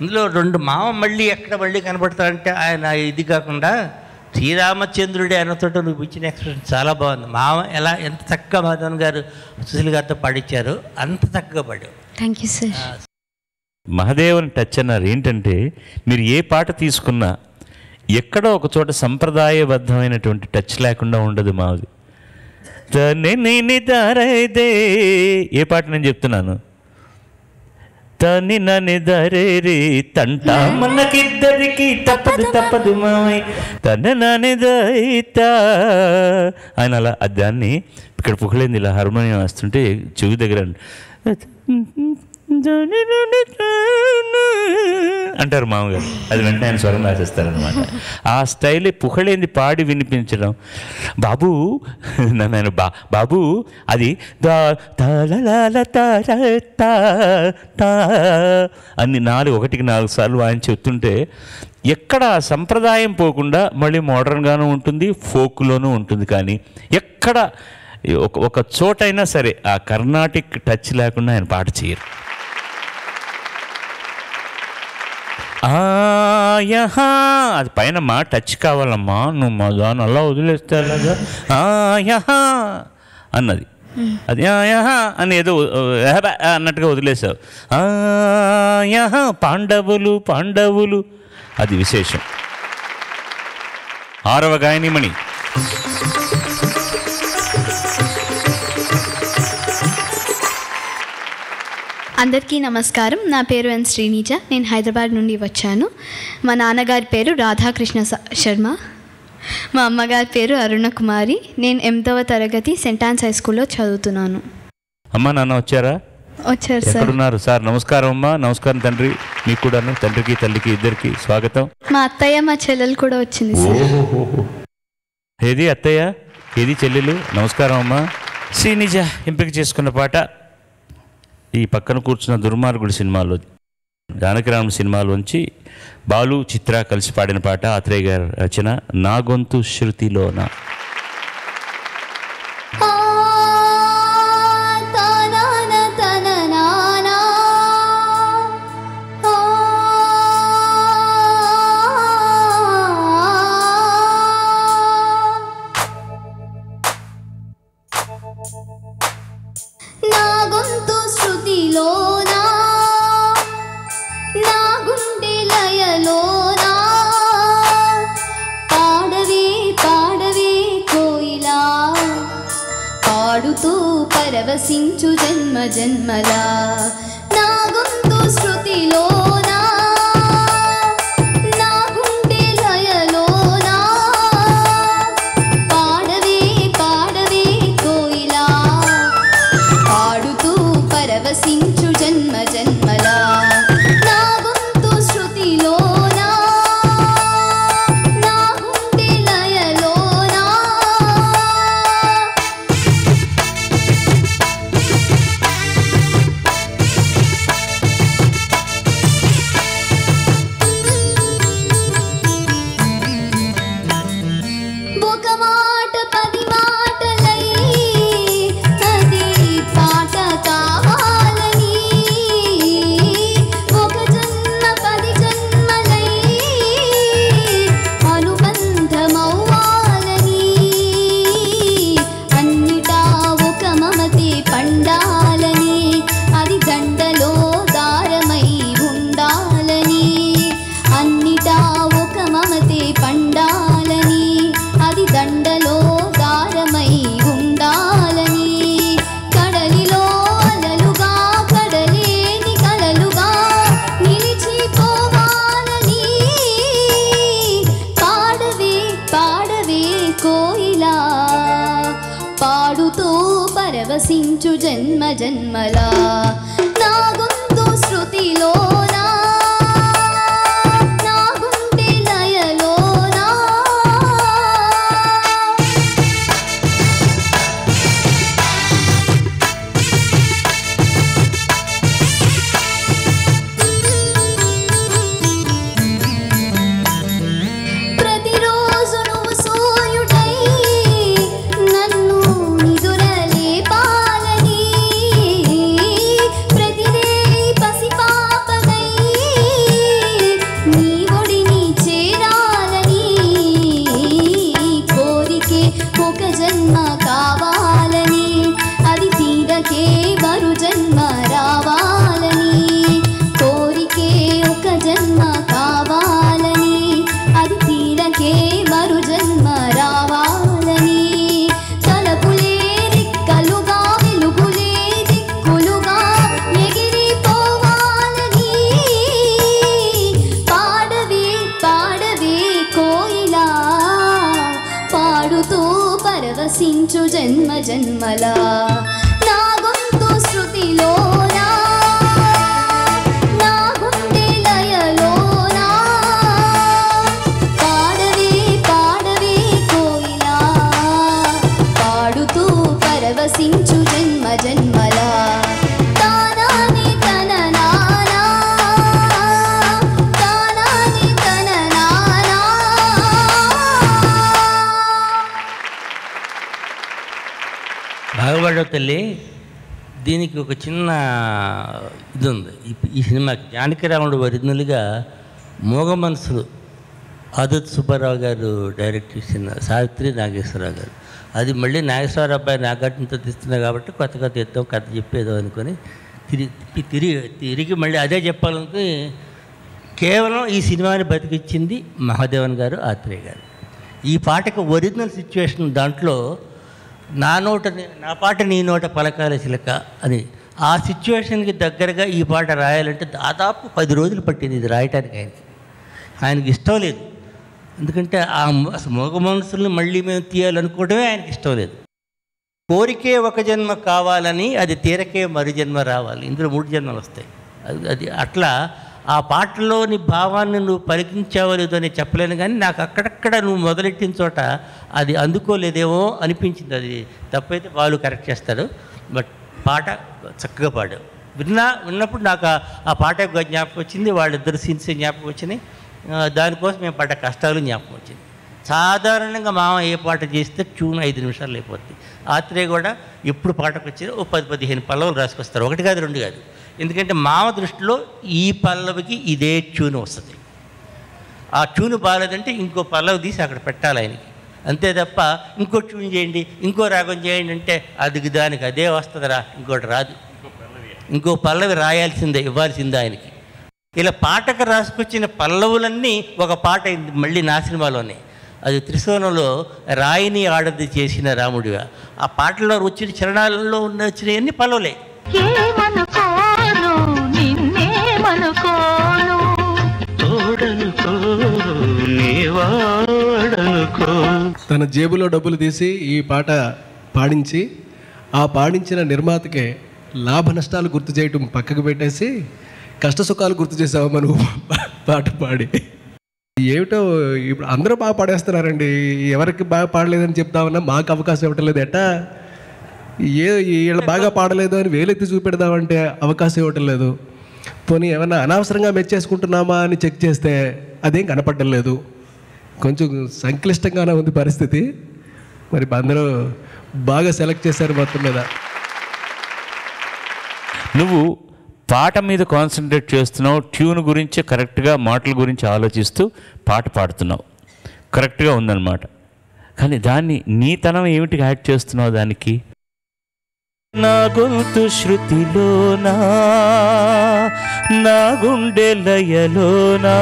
ఇందులో రెండు మామ మళ్ళీ ఎక్కడ మళ్ళీ కనబడతాడంటే ఆయన ఇది కాకుండా శ్రీరామచంద్రుడి ఆయనతో నువ్వు ఇచ్చిన ఎక్స్ప్రెషన్ చాలా బాగుంది. మామ ఎలా ఎంత చక్కగా మాధవన్ గారు సుశీల్ గారితో పాడించారు, అంత చక్కగా పాడావు. Thank you sir. Mahadevan touch అన్నారు. ఏంటంటే మీరు ఏ పాట తీసుకున్నా ఎక్కడో ఒక చోట సంప్రదాయబద్ధమైనటువంటి టచ్ లేకుండా ఉండదు మాది. ఏ పాట నేను చెప్తున్నాను? తని నని దరే రే తంట మనకిద్దరికి తప్పదు మామయ్య తన నని దైతా ఆయన అలా దాన్ని ఇక్కడ పుఖలేంది ఇలా హార్మోనియం వస్తుంటే చెవి దగ్గర అంటారు మామగారు. అది వెంటనే ఆయన స్వరం రాసేస్తారనమాట. ఆ స్టైలే పుఖలేంది పాడి వినిపించడం. బాబు నన్ను బాబు అది అన్ని 4 సార్లు ఆయన చెప్తుంటే ఎక్కడ సంప్రదాయం పోకుండా మళ్ళీ మోడర్న్గాను ఉంటుంది, ఫోక్లోనూ ఉంటుంది. కానీ ఎక్కడ ఒక చోటైనా సరే ఆ కర్ణాటిక్ టచ్ లేకుండా ఆయన పాట చేయరు. అది పైన మా టచ్ కావాలమ్మా, నువ్వు మా దాన్ని అలా వదిలేస్తే అలాగా అన్నది. అది అని ఏదో అన్నట్టుగా వదిలేసావు. పాండవులు అది విశేషం. 6వ గాయనిమణి. అందరికీ నమస్కారం. నా పేరు ఎన్ శ్రీనిజ. నేను హైదరాబాద్ నుండి వచ్చాను. మా నాన్నగారి పేరు రాధాకృష్ణ శర్మ. మా అమ్మగారి పేరు అరుణకుమారి. నేను 8వ తరగతి సెంట్ ఆన్స్ హై స్కూల్లో చదువుతున్నాను. అమ్మ నాన్న వచ్చారా? వచ్చారు సార్. ఎక్కడున్నారు సార్? నమస్కారం అమ్మా. నమస్కారం తండ్రి. మీకు కూడాను, తండ్రికి తల్లికి ఇద్దరికి స్వాగతం. మా అత్తయ్య మా చెల్లెలు కూడా వచ్చింది సార్. ఏది అత్తయ్య, ఏది చెల్లెలు? నమస్కారం అమ్మా. శ్రీనిజ ఎంపిక చేసుకున్న పాట ఈ పక్కన కూర్చున్న దుర్మార్గుడు సినిమాలో, జానకిరామ్ సినిమాలోంచి బాలు చిత్ర కలిసి పాడిన పాట. ఆత్రేయ గారి రచన. నా గొంతు శృతిలోన. నా గొంతు శృతిలోనా, నా గుండె లయలోనా, పాడవే పాడవే కోయిలా, పాడుతూ పరవశించు జన్మ జన్మలా. నా గొంతు శృతిలోనా, నా గుండె లయలోనా, పాడవే పాడవే కోయిలా, పాడుతూ పరవశించు జన్మ జన్మలా. నా గొంతు శృతిలోనా, నా గుండె లయలోనా. ఒక మాట 10 మాటలై అది పాట కావాలని, ఒక జన్మ 10 జన్మలై అనుబంధమవ్వాలని, అన్నిటా ఒక మమతే పండాలని, అది దండలో దారమై ఉండాలని, అన్నిటా ఒక మమతే పండాలని, అది దండలో దారమై ఉండాలని, కడలిలో అలలుగా కడలేని కలలుగా నిలిచిపోవాలని, పాడవే పాడవే కోయిలా, పాడుతూ పరవశించు జన్మ జన్మలా. నా గొంతు శృతిలోనా, నా గుండె లయలోనా. ప్రతిరోజు నువ్వు సూర్యుడై నన్ను నిదురలేపాలని, ప్రతిదే పసిపాపనై జన్మ జన్మలా నా గొంతు శృతిలోనా నా గుండె లయలోనా పాడవే పాడవే కోయిలా పాడుతూ పరవశించు జన్మ జన్మలా తానాని తననానా తానాని తననానా. బాగుపడవు తల్లి. దీనికి ఒక చిన్న ఇది ఉంది. ఈ సినిమాకి జానకిరాముడు ఒరిజినల్గా మోగ మనసులు ఆదుత్ సుబ్బారావు గారు డైరెక్ట్ చేసిన సావిత్రి నాగేశ్వరరావు గారు. అది మళ్ళీ నాగేశ్వరరావు అబ్బాయి నాగార్జునతో తీస్తున్నారు కాబట్టి కొత్తగా తీద్దాం కథ చెప్పేదో అనుకొని తిరిగి మళ్ళీ అదే చెప్పాలనుకుని కేవలం ఈ సినిమాని బతికిచ్చింది మహాదేవన్ గారు, ఆత్రేయ గారు. ఈ పాటకు ఒరిజినల్ సిచ్యువేషన్ దాంట్లో నా పాట నీ నోట పలకాల చిలక అని ఆ సిచ్యువేషన్కి దగ్గరగా ఈ పాట రాయాలంటే దాదాపు 10 రోజులు పట్టింది ఇది రాయటానికి. ఆయనకి ఇష్టం లేదు. ఎందుకంటే ఆ మగ మనసుల్ని మళ్ళీ మేము తీయాలనుకోవడమే ఆయనకి ఇష్టం లేదు. కోరికే ఒక జన్మ కావాలని అది తీరకే మరు జన్మ రావాలి. ఇందులో 3 జన్మలు వస్తాయి. అది అట్లా ఆ పాటలోని భావాన్ని నువ్వు పలికించావో లేదో అని చెప్పలేను, కానీ నాకు అక్కడక్కడ నువ్వు మొదలెట్టిన చోట అది అందుకోలేదేమో అనిపించింది. అది తప్పైతే వాళ్ళు కరెక్ట్ చేస్తారు. బట్ పాట చక్కగా పాడావు. విన్నప్పుడు నాకు ఆ పాట జ్ఞాపకం వచ్చింది, వాళ్ళిద్దరు సీన్స్ జ్ఞాపకం వచ్చినాయి, దానికోసం మేము పడ్డ కష్టాలు జ్ఞాపకం వచ్చింది. సాధారణంగా మామ ఏ పాట చేస్తే ట్యూన్ 5 నిమిషాలు అయిపోద్ది. ఆత్రేయ కూడా ఎప్పుడు పాటకు వచ్చి ఓ 10-15 పల్లవులు రాసుకొస్తారు. 1 కాదు 2 కాదు. ఎందుకంటే మామ దృష్టిలో ఈ పల్లవికి ఇదే ట్యూన్ వస్తుంది. ఆ ట్యూన్ బాగాలేదంటే ఇంకో పల్లవి తీసి అక్కడ పెట్టాలి ఆయనకి. అంతే తప్ప ఇంకో ట్యూన్ చేయండి, ఇంకో రాగం చేయండి అంటే అది దానికి అదే వస్తుందిరా, ఇంకోటి రాదు. ఇంకో పల్లవి రాయాల్సిందే, ఇవ్వాల్సిందే ఆయనకి. ఇలా పాటకు రాసుకొచ్చిన పల్లవులన్నీ ఒక పాట అయింది మళ్ళీ నా సినిమాలోనే. అది త్రిశూలంలో రాయిని ఆడది చేసిన రాముడిగా. ఆ పాటలో వచ్చిన చరణాలలో వచ్చిన అన్ని పల్లవులే. తన జేబులో డబ్బులు తీసి ఈ పాట పాడించి ఆ పాడించిన నిర్మాతకే లాభ నష్టాలు గుర్తు చేయటం పక్కకు పెట్టేసి కష్ట సుఖాలు గుర్తు చేసావు మనం పాట పాడి. ఏమిటో ఇప్పుడు అందరూ బాగా పాడేస్తున్నారండి, ఎవరికి బాగా పాడలేదని చెప్తామన్నా మాకు అవకాశం ఇవ్వటం లేదు. ఎట్టా వీళ్ళు బాగా పాడలేదు అని వేలెత్తి చూపెడదామంటే అవకాశం ఇవ్వటం లేదు. పోనీ ఏమన్నా అనవసరంగా మెచ్చేసుకుంటున్నామా అని చెక్ చేస్తే అదేం కనపడటం లేదు. కొంచెం సంక్లిష్టంగానే ఉంది పరిస్థితి. మరి అందరూ బాగా సెలెక్ట్ చేశారు మొత్తం మీద. నువ్వు పాట మీద కాన్సన్ట్రేట్ చేస్తున్నావు, ట్యూన్ గురించి కరెక్ట్గా మాటల గురించి ఆలోచిస్తూ పాట పాడుతున్నావు, కరెక్ట్గా ఉందన్నమాట. కానీ దాన్ని నీతనం ఏమిటి యాడ్ చేస్తున్నావు దానికి? నా గొంతు శృతిలోనా నా గుండె లయలోనా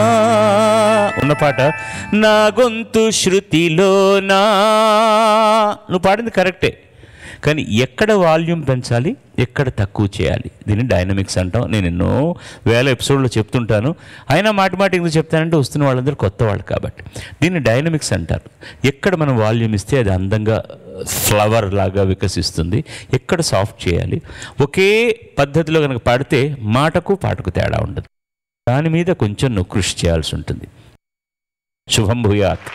ఉన్న పాట నా గొంతు శృతిలోనా. నువ్వు పాడింది కరెక్టే, కానీ ఎక్కడ వాల్యూమ్ పెంచాలి, ఎక్కడ తక్కువ చేయాలి, దీన్ని డైనమిక్స్ అంటాం. నేను ఎన్నో వేల ఎపిసోడ్లో చెప్తుంటాను. అయినా మాటి ఎందుకు చెప్తానంటే వస్తున్న వాళ్ళందరూ కొత్త వాళ్ళు కాబట్టి. దీన్ని డైనమిక్స్ అంటారు. ఎక్కడ మనం వాల్యూమ్ ఇస్తే అది అందంగా ఫ్లవర్ లాగా వికసిస్తుంది, ఎక్కడ సాఫ్ట్ చేయాలి. ఒకే పద్ధతిలో కనుక పాడితే మాటకు పాటకు తేడా ఉండదు. దాని మీద కొంచెం నువ్వు కృషి చేయాల్సి ఉంటుంది. శుభం భూయాత్.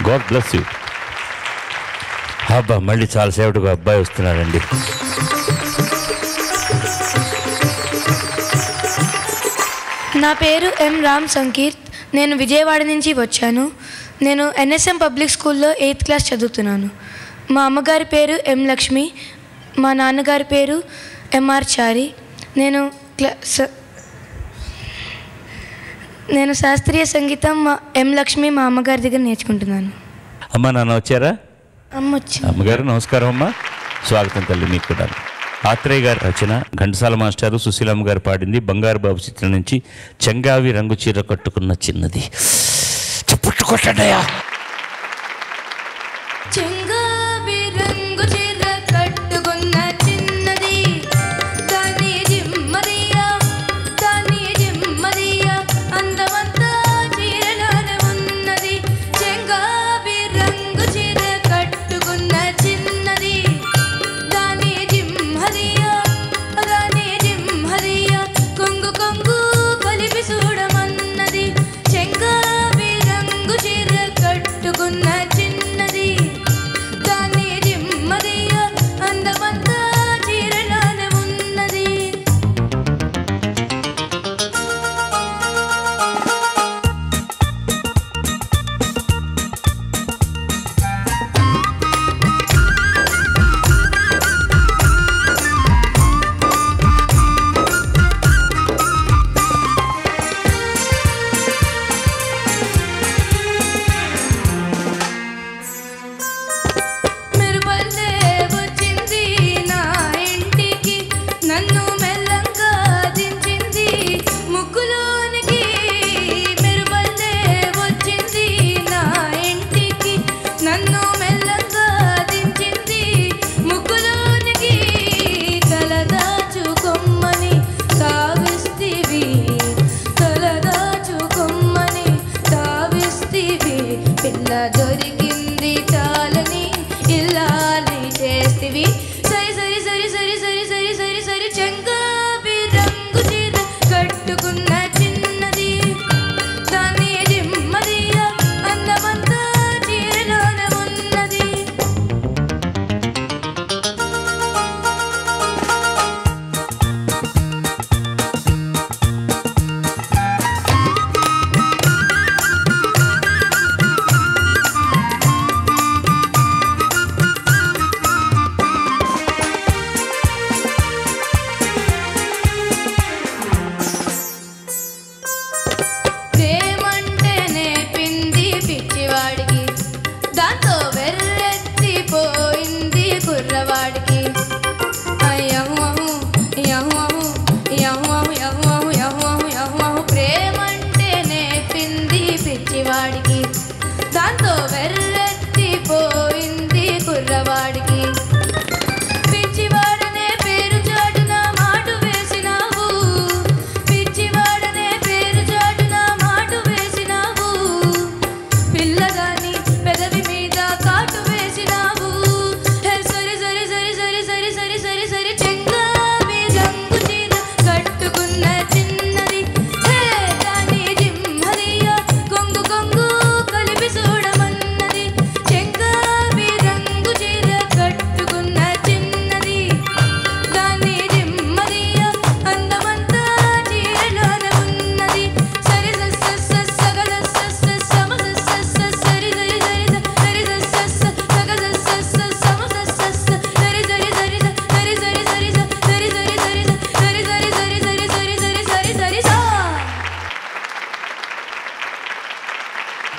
God bless you. అబ్బా మళ్ళీ చాలాసేపటికి అబ్బాయి వస్తున్నాడండి. నా పేరు ఎం రామ్ సంకీర్త్. నేను విజయవాడ నుంచి వచ్చాను. నేను ఎన్ఎస్ఎం పబ్లిక్ స్కూల్లో 8th క్లాస్ చదువుతున్నాను. మా అమ్మగారి పేరు ఎం లక్ష్మి, మా నాన్నగారి పేరు ఎంఆర్ చారి. నేను శాస్త్రీయ సంగీతం ఎం లక్ష్మి మా అమ్మగారి దగ్గర నేర్చుకుంటున్నాను. అమ్మ నాన్న వచ్చారా? అమ్మగారు నమస్కారం అమ్మ. స్వాగతం తల్లి మీకు కూడా. ఆత్రేయ గారి రచన, ఘంటసాల మాస్టారు, సుశీలమ్మ గారు పాడింది. బంగారు బాబు చిత్రం నుంచి చెంగావి రంగు చీర కట్టుకున్న చిన్నది. చప్పట్లు కొట్టండియా. చెంగావి రంగు చీర కట్టుకున్న చిన్నది, దాని జిమ్మరియా అందమంతా చీరలోనే ఉన్నది. చెంగావి రంగు చీర కట్టుకున్న చిన్నది,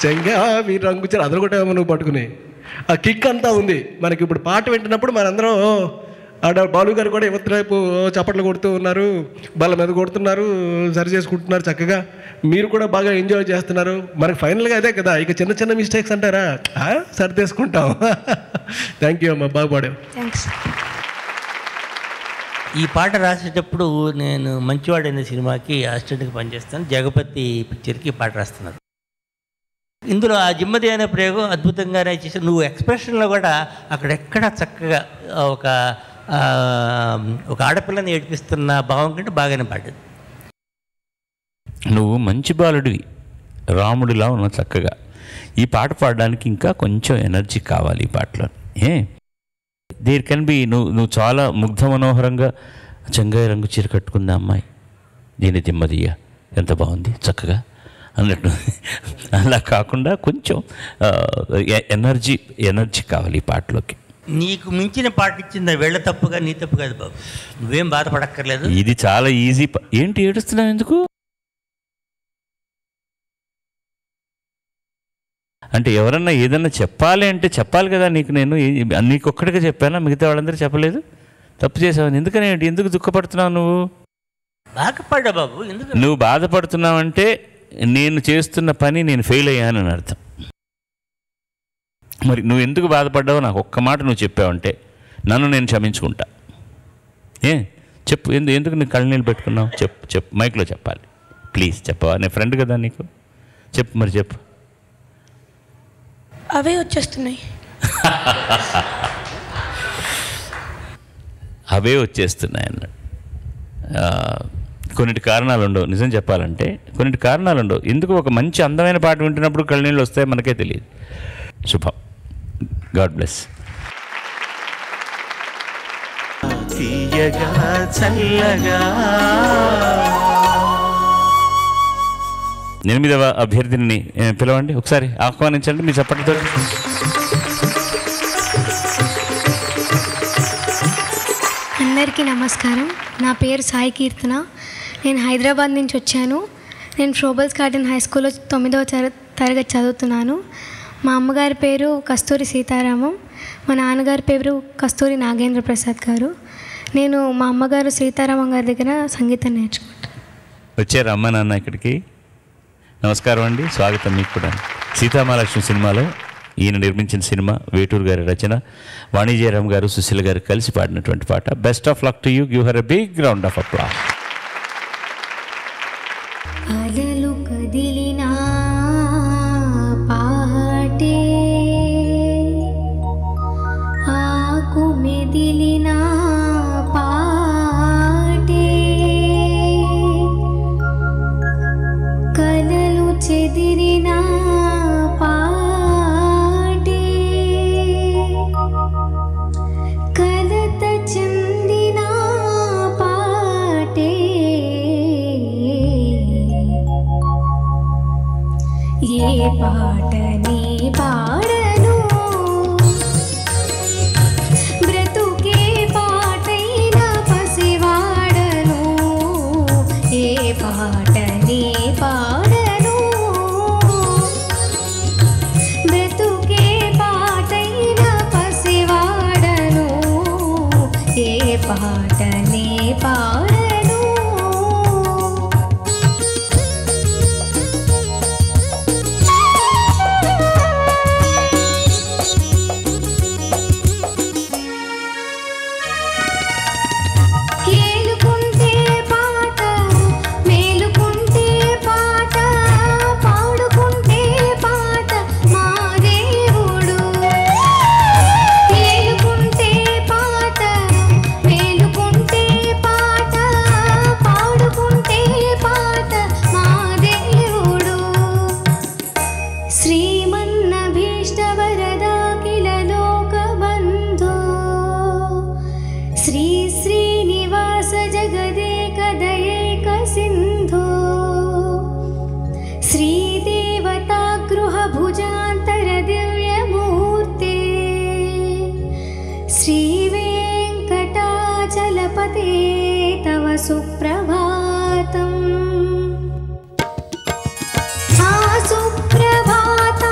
చెంగావి రంగు చీర అదొకటేమో నువ్వు పట్టుకుని ఆ కిక్ అంతా ఉంది మనకి. ఇప్పుడు పాట వింటున్నప్పుడు మనందరం ఆడ బాలు గారు కూడా యువతరేపు చప్పట్లు కొడుతూ ఉన్నారు, బల్ల మీద కొడుతున్నారు, సరి చేసుకుంటున్నారు చక్కగా. మీరు కూడా బాగా ఎంజాయ్ చేస్తున్నారు. మనకి ఫైనల్గా అదే కదా, ఇక చిన్న చిన్న మిస్టేక్స్ అంటారా, సరి చేసుకుంటాం. థ్యాంక్ యూ అమ్మా, బాగా పాడావు. థ్యాంక్స్. ఈ పాట రాసేటప్పుడు నేను మంచివాడు అనే సినిమాకి అసిస్టెంట్గా పనిచేస్తాను. జగపతి పిక్చర్కి ఈ పాట రాస్తున్నాను. ఇందులో ఆ జిమ్మది అనే ప్రయోగం అద్భుతంగానే చేశాను. నువ్వు ఎక్స్ప్రెషన్లో కూడా అక్కడెక్కడ చక్కగా ఒక ఆడపిల్లని ఏడిపిస్తున్న భావం కంటే బాగానే పాడేది. నువ్వు మంచి బాలుడివి, రాముడిలా ఉన్న చక్కగా. ఈ పాట పాడడానికి ఇంకా కొంచెం ఎనర్జీ కావాలి ఈ పాటలో. దేర్ కెన్ బి నువ్వు చాలా ముగ్ధ మనోహరంగా చెంగాయి రంగు చీర కట్టుకుంది అమ్మాయి, దీని దిమ్మదియ్య ఎంత బాగుంది చక్కగా అన్నట్టు. అలా కాకుండా కొంచెం ఎనర్జీ కావాలి ఈ పాటలోకి. నీకు మించిన పాట ఇచ్చింది వీళ్ళ తప్పుగా నీ తప్పు కాదు బాబు, నువ్వేం బాధపడక్కర్లేదు. ఇది చాలా ఈజీ. ఏంటి ఏడుస్తున్నావు ఎందుకు? అంటే ఎవరన్నా ఏదన్నా చెప్పాలి అంటే చెప్పాలి కదా. నేను నీకొక్కడిగా చెప్పానా, మిగతా వాళ్ళందరూ చెప్పలేదు? తప్పు చేసావు ఎందుకని, ఎందుకు దుఃఖపడుతున్నావు నువ్వు? బాధపడ్డా బాబు, ఎందుకు నువ్వు బాధపడుతున్నావంటే నేను చేస్తున్న పని నేను ఫెయిల్ అయ్యానని అర్థం. మరి నువ్వు ఎందుకు బాధపడ్డావో నాకు ఒక్క మాట నువ్వు చెప్పావంటే నన్ను నేను క్షమించుకుంటా. చెప్పు, ఎందుకు నీ కళ్ళనీళ్ళు పెట్టుకున్నావు? చెప్పు మైక్లో చెప్పాలి ప్లీజ్. చెప్పవా? నేను ఫ్రెండ్ కదా నీకు, చెప్పు మరి చెప్పు. అవే వచ్చేస్తున్నాయి. అవే వచ్చేస్తున్నాయి అన్నాడు. కొన్నిటి కారణాలు ఉండవు, నిజం చెప్పాలంటే కొన్నిటి కారణాలు ఉండవు. ఎందుకు ఒక మంచి అందమైన పాట వింటున్నప్పుడు కళ్ళనీళ్ళు వస్తాయి మనకే తెలియదు. శుభం. God bless. తీయగా చల్లగా 8వ అభ్యర్థిని పిలవండి, ఒకసారి ఆహ్వానించండి మీ చప్పటితో. అందరికీ నమస్కారం. నా పేరు సాయి కీర్తన. నేను హైదరాబాద్ నుంచి వచ్చాను. నేను ఫ్రోబల్స్ గార్డెన్ హై స్కూల్లో 9వ తరగతి చదువుతున్నాను. మా అమ్మగారి పేరు కస్తూరి సీతారామం, మా నాన్నగారి పేరు కస్తూరి నాగేంద్ర ప్రసాద్ గారు. నేను మా అమ్మగారు సీతారామం గారి దగ్గర సంగీతం నేర్చుకుంటాను. వచ్చారు అమ్మ నాన్న ఇక్కడికి. నమస్కారం అండి, స్వాగతం మీకు కూడా. సీతామహాలక్ష్మి సినిమాలో ఈయన నిర్మించిన సినిమా, వేటూరు గారి రచన, వాణిజ్యరామ్ గారు సుశీల గారు కలిసి పాడినటువంటి పాట. Best of luck to you. Give her a big round of applause. అలలు కదిలినా పాటే, ఆకు మెదిలినా పాటే, కలలు చెదిరినా పాటే, కలత చెందినా పాటే, ఏ పాటని పాడను, బ్రతుకే పాటైన పసివాడను, ఏ పాటని పాడను, బ్రతుకే పాటైన పసివాడను, ఏ పాటని పాడను. ఏలుకుంటే పాట, మేలుకుంటే పాట, పాడుకుంటే పాట మా దేవుడు. ఏలుకుంటే పాట, మేలుకుంటే పాట, పాడుకుంటే పాట మా దేవుడు. శ్రీమన్నభీష్టవరదాఖిల లోకబంధో, శ్రీ శ్రీనివాస జగదేక దయేక సింధో, శ్రీదేవతా గృహ భుజాంతర దివ్యమూర్తే, శ్రీ వెంకటాచలపతే తవ సుప్రభాతం. ఆ సుప్రభాత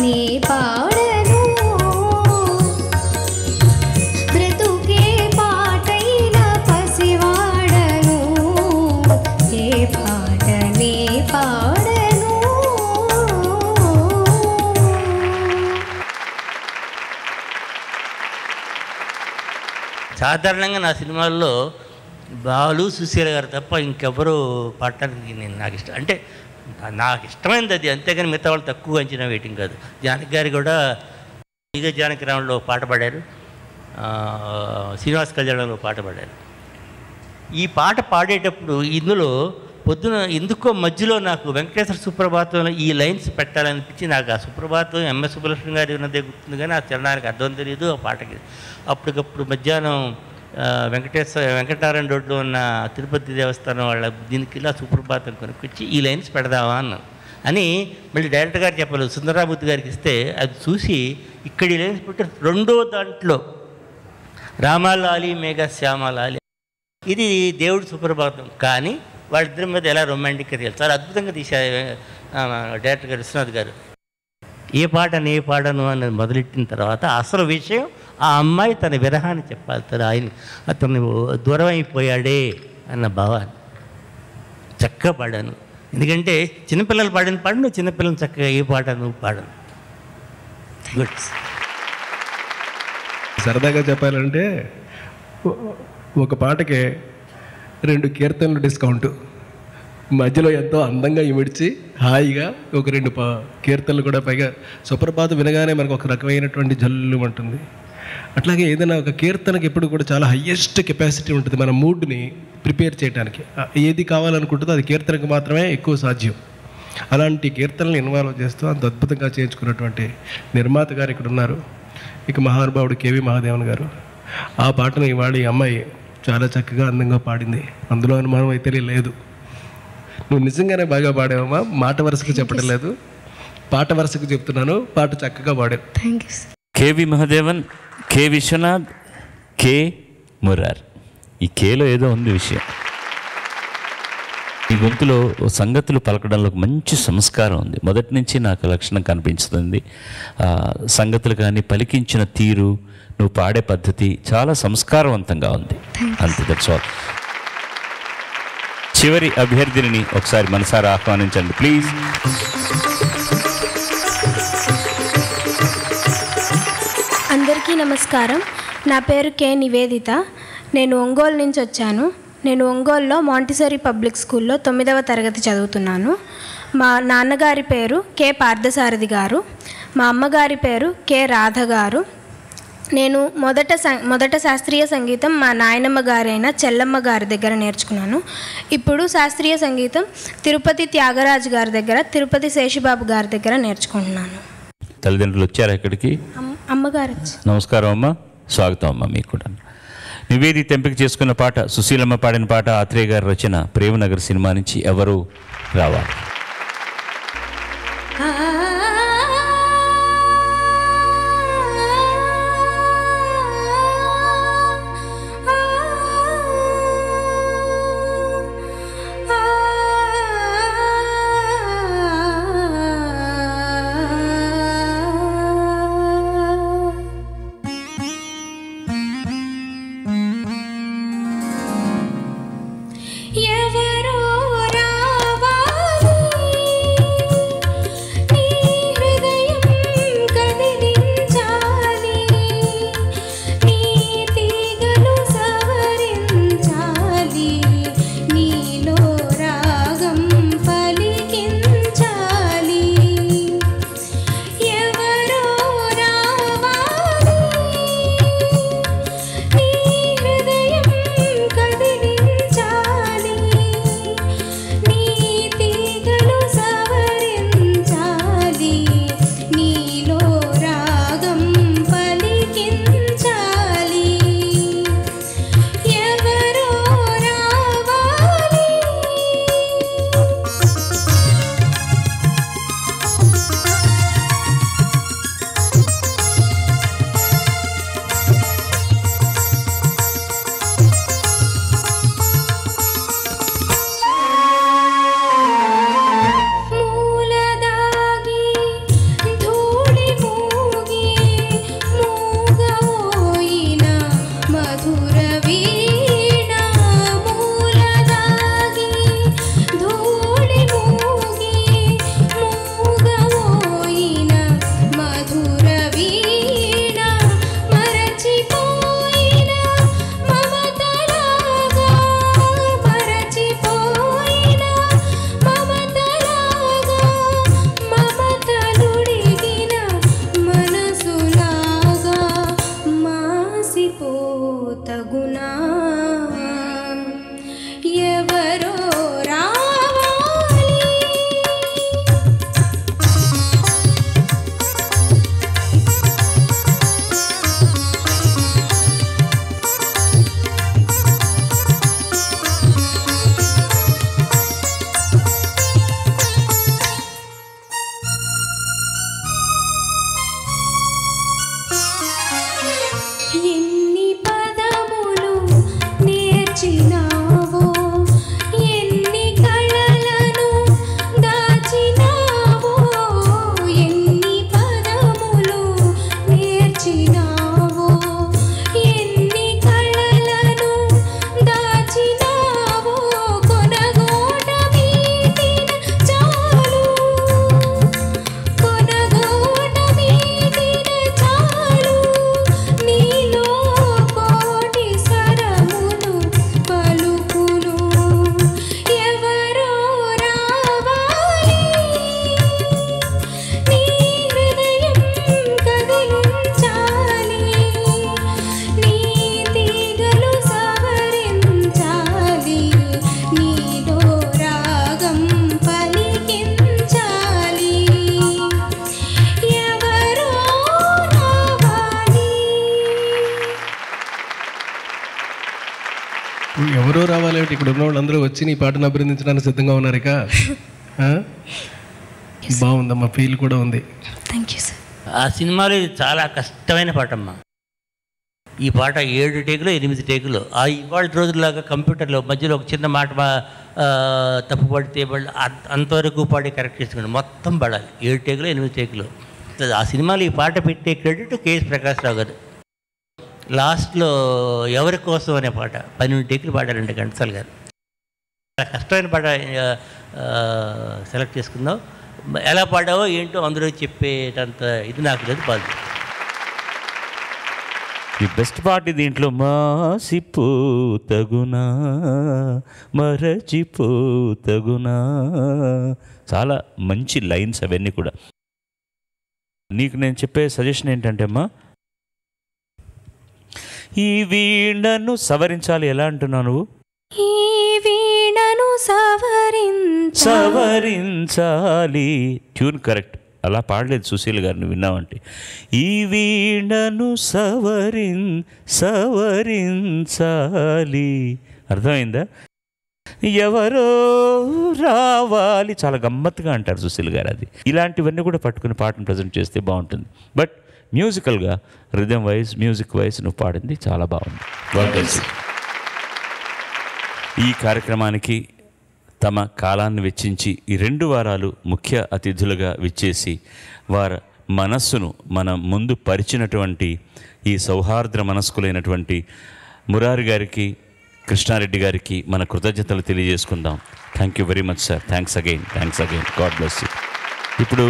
నీ పాడను బ్రతుకే పాటైన పసివాడను ఏ పాట నీ పాడను. సాధారణంగా నా సినిమాల్లో బాలు సుశీల గారు తప్ప ఇంకెవరు పాడటానికి నాకు ఇష్టం, అంటే నాకు ఇష్టమైనది అది, అంతేగాని మిగతా వాళ్ళు తక్కువ అంచనా వేయటం కాదు. జానకి గారు కూడా ఇక జానకి రామంలో పాట పాడారు, శ్రీనివాస్ కళ్యాణంలో పాట పాడారు. ఈ పాట పాడేటప్పుడు ఇందులో పొద్దున ఎందుకో మధ్యలో నాకు వెంకటేశ్వర సుప్రభాతంలో ఈ లైన్స్ పెట్టాలనిపించి, నాకు ఆ సుప్రభాతం ఎంఎస్ సుబ్బలక్ష్మి గారి ఉన్నదే గుర్తుంది కానీ ఆ చరణానికి అర్థం తెలియదు ఆ పాటకి. అప్పటికప్పుడు మధ్యాహ్నం వెంకటనారాయణ రోడ్లో ఉన్న తిరుపతి దేవస్థానం వాళ్ళ దీనికి ఇలా సుప్రభాతం కొనుక్కొచ్చి ఈ లైన్స్ పెడదామా అన్నాను అని మళ్ళీ డైరెక్టర్ గారు చెప్పలేదు, సుందరామూర్తి గారికి ఇస్తే అది చూసి ఇక్కడ ఈ లైన్స్ పెట్టి రెండో దాంట్లో రామాలాలి మేఘ శ్యామలాలి ఇది దేవుడి సుప్రభాతం, కానీ వాళ్ళిద్దరి మీద ఎలా రొమాంటిక్గా తీయాలి చాలా అద్భుతంగా తీశారు డైరెక్టర్ గారు విశ్వనాథ్ గారు. ఏ పాడను అని మొదలెట్టిన తర్వాత అసలు విషయం ఆ అమ్మాయి తన విరహాన్ని చెప్పాలి, అతను దూరం అయిపోయాడే అన్న భావాన్ని చక్కగా పాడాను. ఎందుకంటే చిన్నపిల్లలు పాడను చిన్నపిల్లలు చక్కగా ఏ పాట నువ్వు పాడను. గుడ్. సరదాగా చెప్పాలంటే ఒక పాటకే 2 కీర్తనలు డిస్కౌంట్, మధ్యలో ఎంతో అందంగా ఇమిడ్చి హాయిగా ఒక 2 కీర్తనలు కూడా, పైగా సుప్రభాత వినగానే మనకు ఒక రకమైనటువంటి జల్లు ఉంటుంది. అట్లాగే ఏదైనా ఒక కీర్తనకి ఎప్పుడు కూడా చాలా హయ్యెస్ట్ కెపాసిటీ ఉంటుంది మన మూడ్ని ప్రిపేర్ చేయడానికి. ఏది కావాలనుకుంటుందో అది కీర్తనకు మాత్రమే ఎక్కువ సాధ్యం. అలాంటి కీర్తనలు ఇన్వాల్వ్ చేస్తూ అంత అద్భుతంగా చేయించుకున్నటువంటి నిర్మాత గారు ఇక్కడ ఉన్నారు. ఇక మహానుభావుడు కేవి మహాదేవన్ గారు. ఆ పాటను ఇవాళ ఈ అమ్మాయి చాలా చక్కగా అందంగా పాడింది, అందులో అనుమానం అయితే లేదు. నువ్వు నిజంగానే బాగా పాడావమ్మా, మాట వరుసకు చెప్పడం లేదు, పాట వరుసకు చెప్తున్నాను, పాట చక్కగా పాడావు. Thank you sir. KV Mahadevan, K Viswanath, K Murar. ఈ కేలో ఏదో ఉంది విషయం. ఈ గొంతులో సంగతులు పలకడంలో మంచి సంస్కారం ఉంది. మొదటి నుంచి నాకు లక్షణం కనిపించుతుంది. సంగతులు కానీ పలికించిన తీరు, నువ్వు పాడే పద్ధతి చాలా సంస్కారవంతంగా ఉంది. అంతే, దట్స్ ఆల్. చివరి అభ్యర్థిని ఒకసారి మనసారా ఆహ్వానించండి ప్లీజ్. అందరికీ నమస్కారం. నా పేరు కె నివేదిత. నేను ఒంగోలు నుంచి వచ్చాను. నేను ఒంగోలులో మాంటిసరీ పబ్లిక్ స్కూల్లో 9వ తరగతి చదువుతున్నాను. మా నాన్నగారి పేరు కె పార్థసారథి గారు, మా అమ్మగారి పేరు కె రాధ గారు. నేను మొదట శాస్త్రీయ సంగీతం మా నాయనమ్మ గారైన చెల్లమ్మ గారి దగ్గర నేర్చుకున్నాను. ఇప్పుడు శాస్త్రీయ సంగీతం తిరుపతి త్యాగరాజు గారి దగ్గర, తిరుపతి శేషబాబు గారి దగ్గర నేర్చుకుంటున్నాను. తల్లిదండ్రులు వచ్చారా ఇక్కడికి? అమ్మగారు. నమస్కారం అమ్మ, స్వాగతం అమ్మ మీకు కూడా. నివేదిత ఎంపిక చేసుకున్న పాట, సుశీలమ్మ పాడిన పాట, ఆత్రేయ గారి రచన, ప్రేమనగర్ సినిమా నుంచి ఎవరు రావాలి. ఎవరో రావాలి ఎన్ని పదములు నేర్చినావో ఎన్ని కళలను దాచినావో ఎన్ని పదములు నేర్చినావో ఎన్ని కళలను దాచినావో కొనగోట మీటిన చాలు కొనగోట మీటిన చాలు నీలో కోటి స్వరములు పలుకును ఎవరో రావాలి నీ హృదయం కదిలించాలి నీ తీగలు సవరించాలి నీలో రాగం పలికించాలి ఎవరో రావాలి. ఎవరో రావాలంటే ఇక్కడ ఉన్న వాళ్ళందరూ వచ్చి నీ పాటను అభినందించడానికి సిద్ధంగా ఉన్నారు ఇక బాగుందమ్మా, ఫీల్ కూడా ఉంది. Thank you sir. ఆ సినిమాలో ఇది చాలా కష్టమైన పాటమ్మా. ఈ పాట 7 టేకులు 8 టేకులు. ఆ ఇవాళ రోజుల్లాగా కంప్యూటర్లో మధ్యలో ఒక చిన్న మాట తప్పు పడితే అంతవరకు పాడి కరెక్ట్ చేసుకోండి, మొత్తం పడాలి. 7 టేకులు 8 టేకులు. ఆ సినిమాలో ఈ పాట పెట్టే క్రెడిట్ కేఎస్ ప్రకాశ్రావు గారు. లాస్ట్లో ఎవరి కోసం అనే పాట 12 టేకులు పాడారంటే ఘంటసాల గారు. చాలా కష్టమైన పాట సెలెక్ట్ చేసుకుందాం. ఎలా పాడావో ఏంటో అందరూ చెప్పేటంత ఇది నాకు లేదు. బాధ ఈ బెస్ట్ పార్ట్ దీంట్లో మాసిపోతగునా మరచిపోతగునా, చాలా మంచి లైన్స్ అవన్నీ కూడా. నీకు నేను చెప్పే సజెషన్ ఏంటంటే అమ్మా, ఈ వీణను సవరించాలి. ఎలా అంటున్నావు నువ్వు? ఈ వీణను సవరించాలి. ట్యూన్ కరెక్ట్, అలా పాడలేదు సుశీల్ గారు, నువ్వు విన్నావంటే. ఈ వీణను సవరించాలి. అర్థమైందా? ఎవరో రావాలి, చాలా గమ్మత్తుగా అంటారు సుశీల్ గారు. అది ఇలాంటివన్నీ కూడా పట్టుకుని పాటను ప్రజెంట్ చేస్తే బాగుంటుంది. బట్ మ్యూజికల్గా రిథమ్ వైజ్ మ్యూజిక్ వైజ్ నువ్వు పాడింది చాలా బాగుంది. ఈ కార్యక్రమానికి తమ కాలాన్ని వెచ్చించి ఈ 2 వారాలు ముఖ్య అతిథులుగా విచ్చేసి వారి మనస్సును మన ముందు పరిచినటువంటి ఈ సౌహార్ద్ర మనస్కులైనటువంటి మురారి గారికి, కృష్ణారెడ్డి గారికి మన కృతజ్ఞతలు తెలియజేసుకుందాం. Thank you very much sir. Thanks again. God bless you. ఇప్పుడు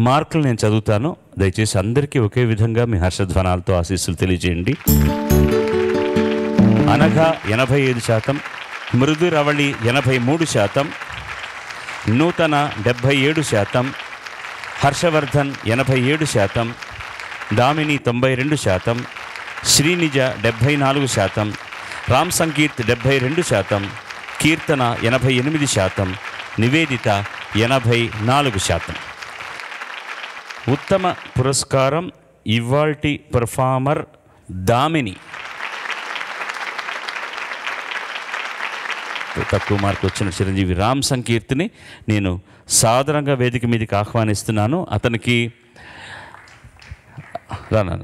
మార్కులు నేను చదువుతాను, దయచేసి అందరికీ ఒకే విధంగా మీ హర్షధ్వానాలతో ఆశీస్సులు తెలియజేయండి. అనఘ 85%, మృదు రవళి 83%, నూతన 77%, హర్షవర్ధన్ 87%, దామిని 92%, శ్రీనిజ 74%, రామ్ సంకీర్త్ 72%, కీర్తన 88%, నివేదిత 84%. ఉత్తమ పురస్కారం ఇవాల్టి పర్ఫార్మర్ దామిని. తక్కువ మార్కు వచ్చిన చిరంజీవి రామ్ సంకీర్తిని నేను సాధారణంగా వేదిక మీదకి ఆహ్వానిస్తున్నాను. అతనికి రానా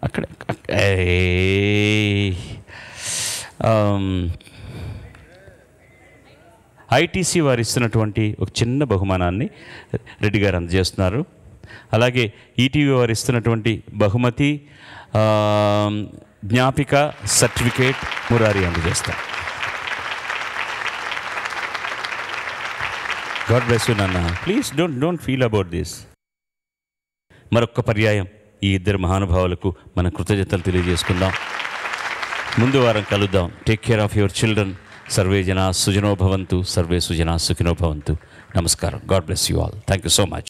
అక్కడ ఐటీసీ వారు ఇస్తున్నటువంటి ఒక చిన్న బహుమానాన్ని రెడ్డి గారు అందజేస్తున్నారు. అలాగే ఈటీవీ వారు ఇస్తున్నటువంటి బహుమతి జ్ఞాపిక సర్టిఫికేట్ మురారి అందజేస్తారు. గాడ్ బ్లెస్ యూ నాన్న. Please don't feel about this. మరొక్క పర్యాయం ఈ 2 మహానుభావులకు మన కృతజ్ఞతలు తెలియజేసుకుందాం. ముందు వారం కలుద్దాం. Take care of your children. Survey జనా సుజనో భవంతు, సర్వే సుజనా సుఖినో భవంతు. నమస్కారం. God bless you all. Thank you so much.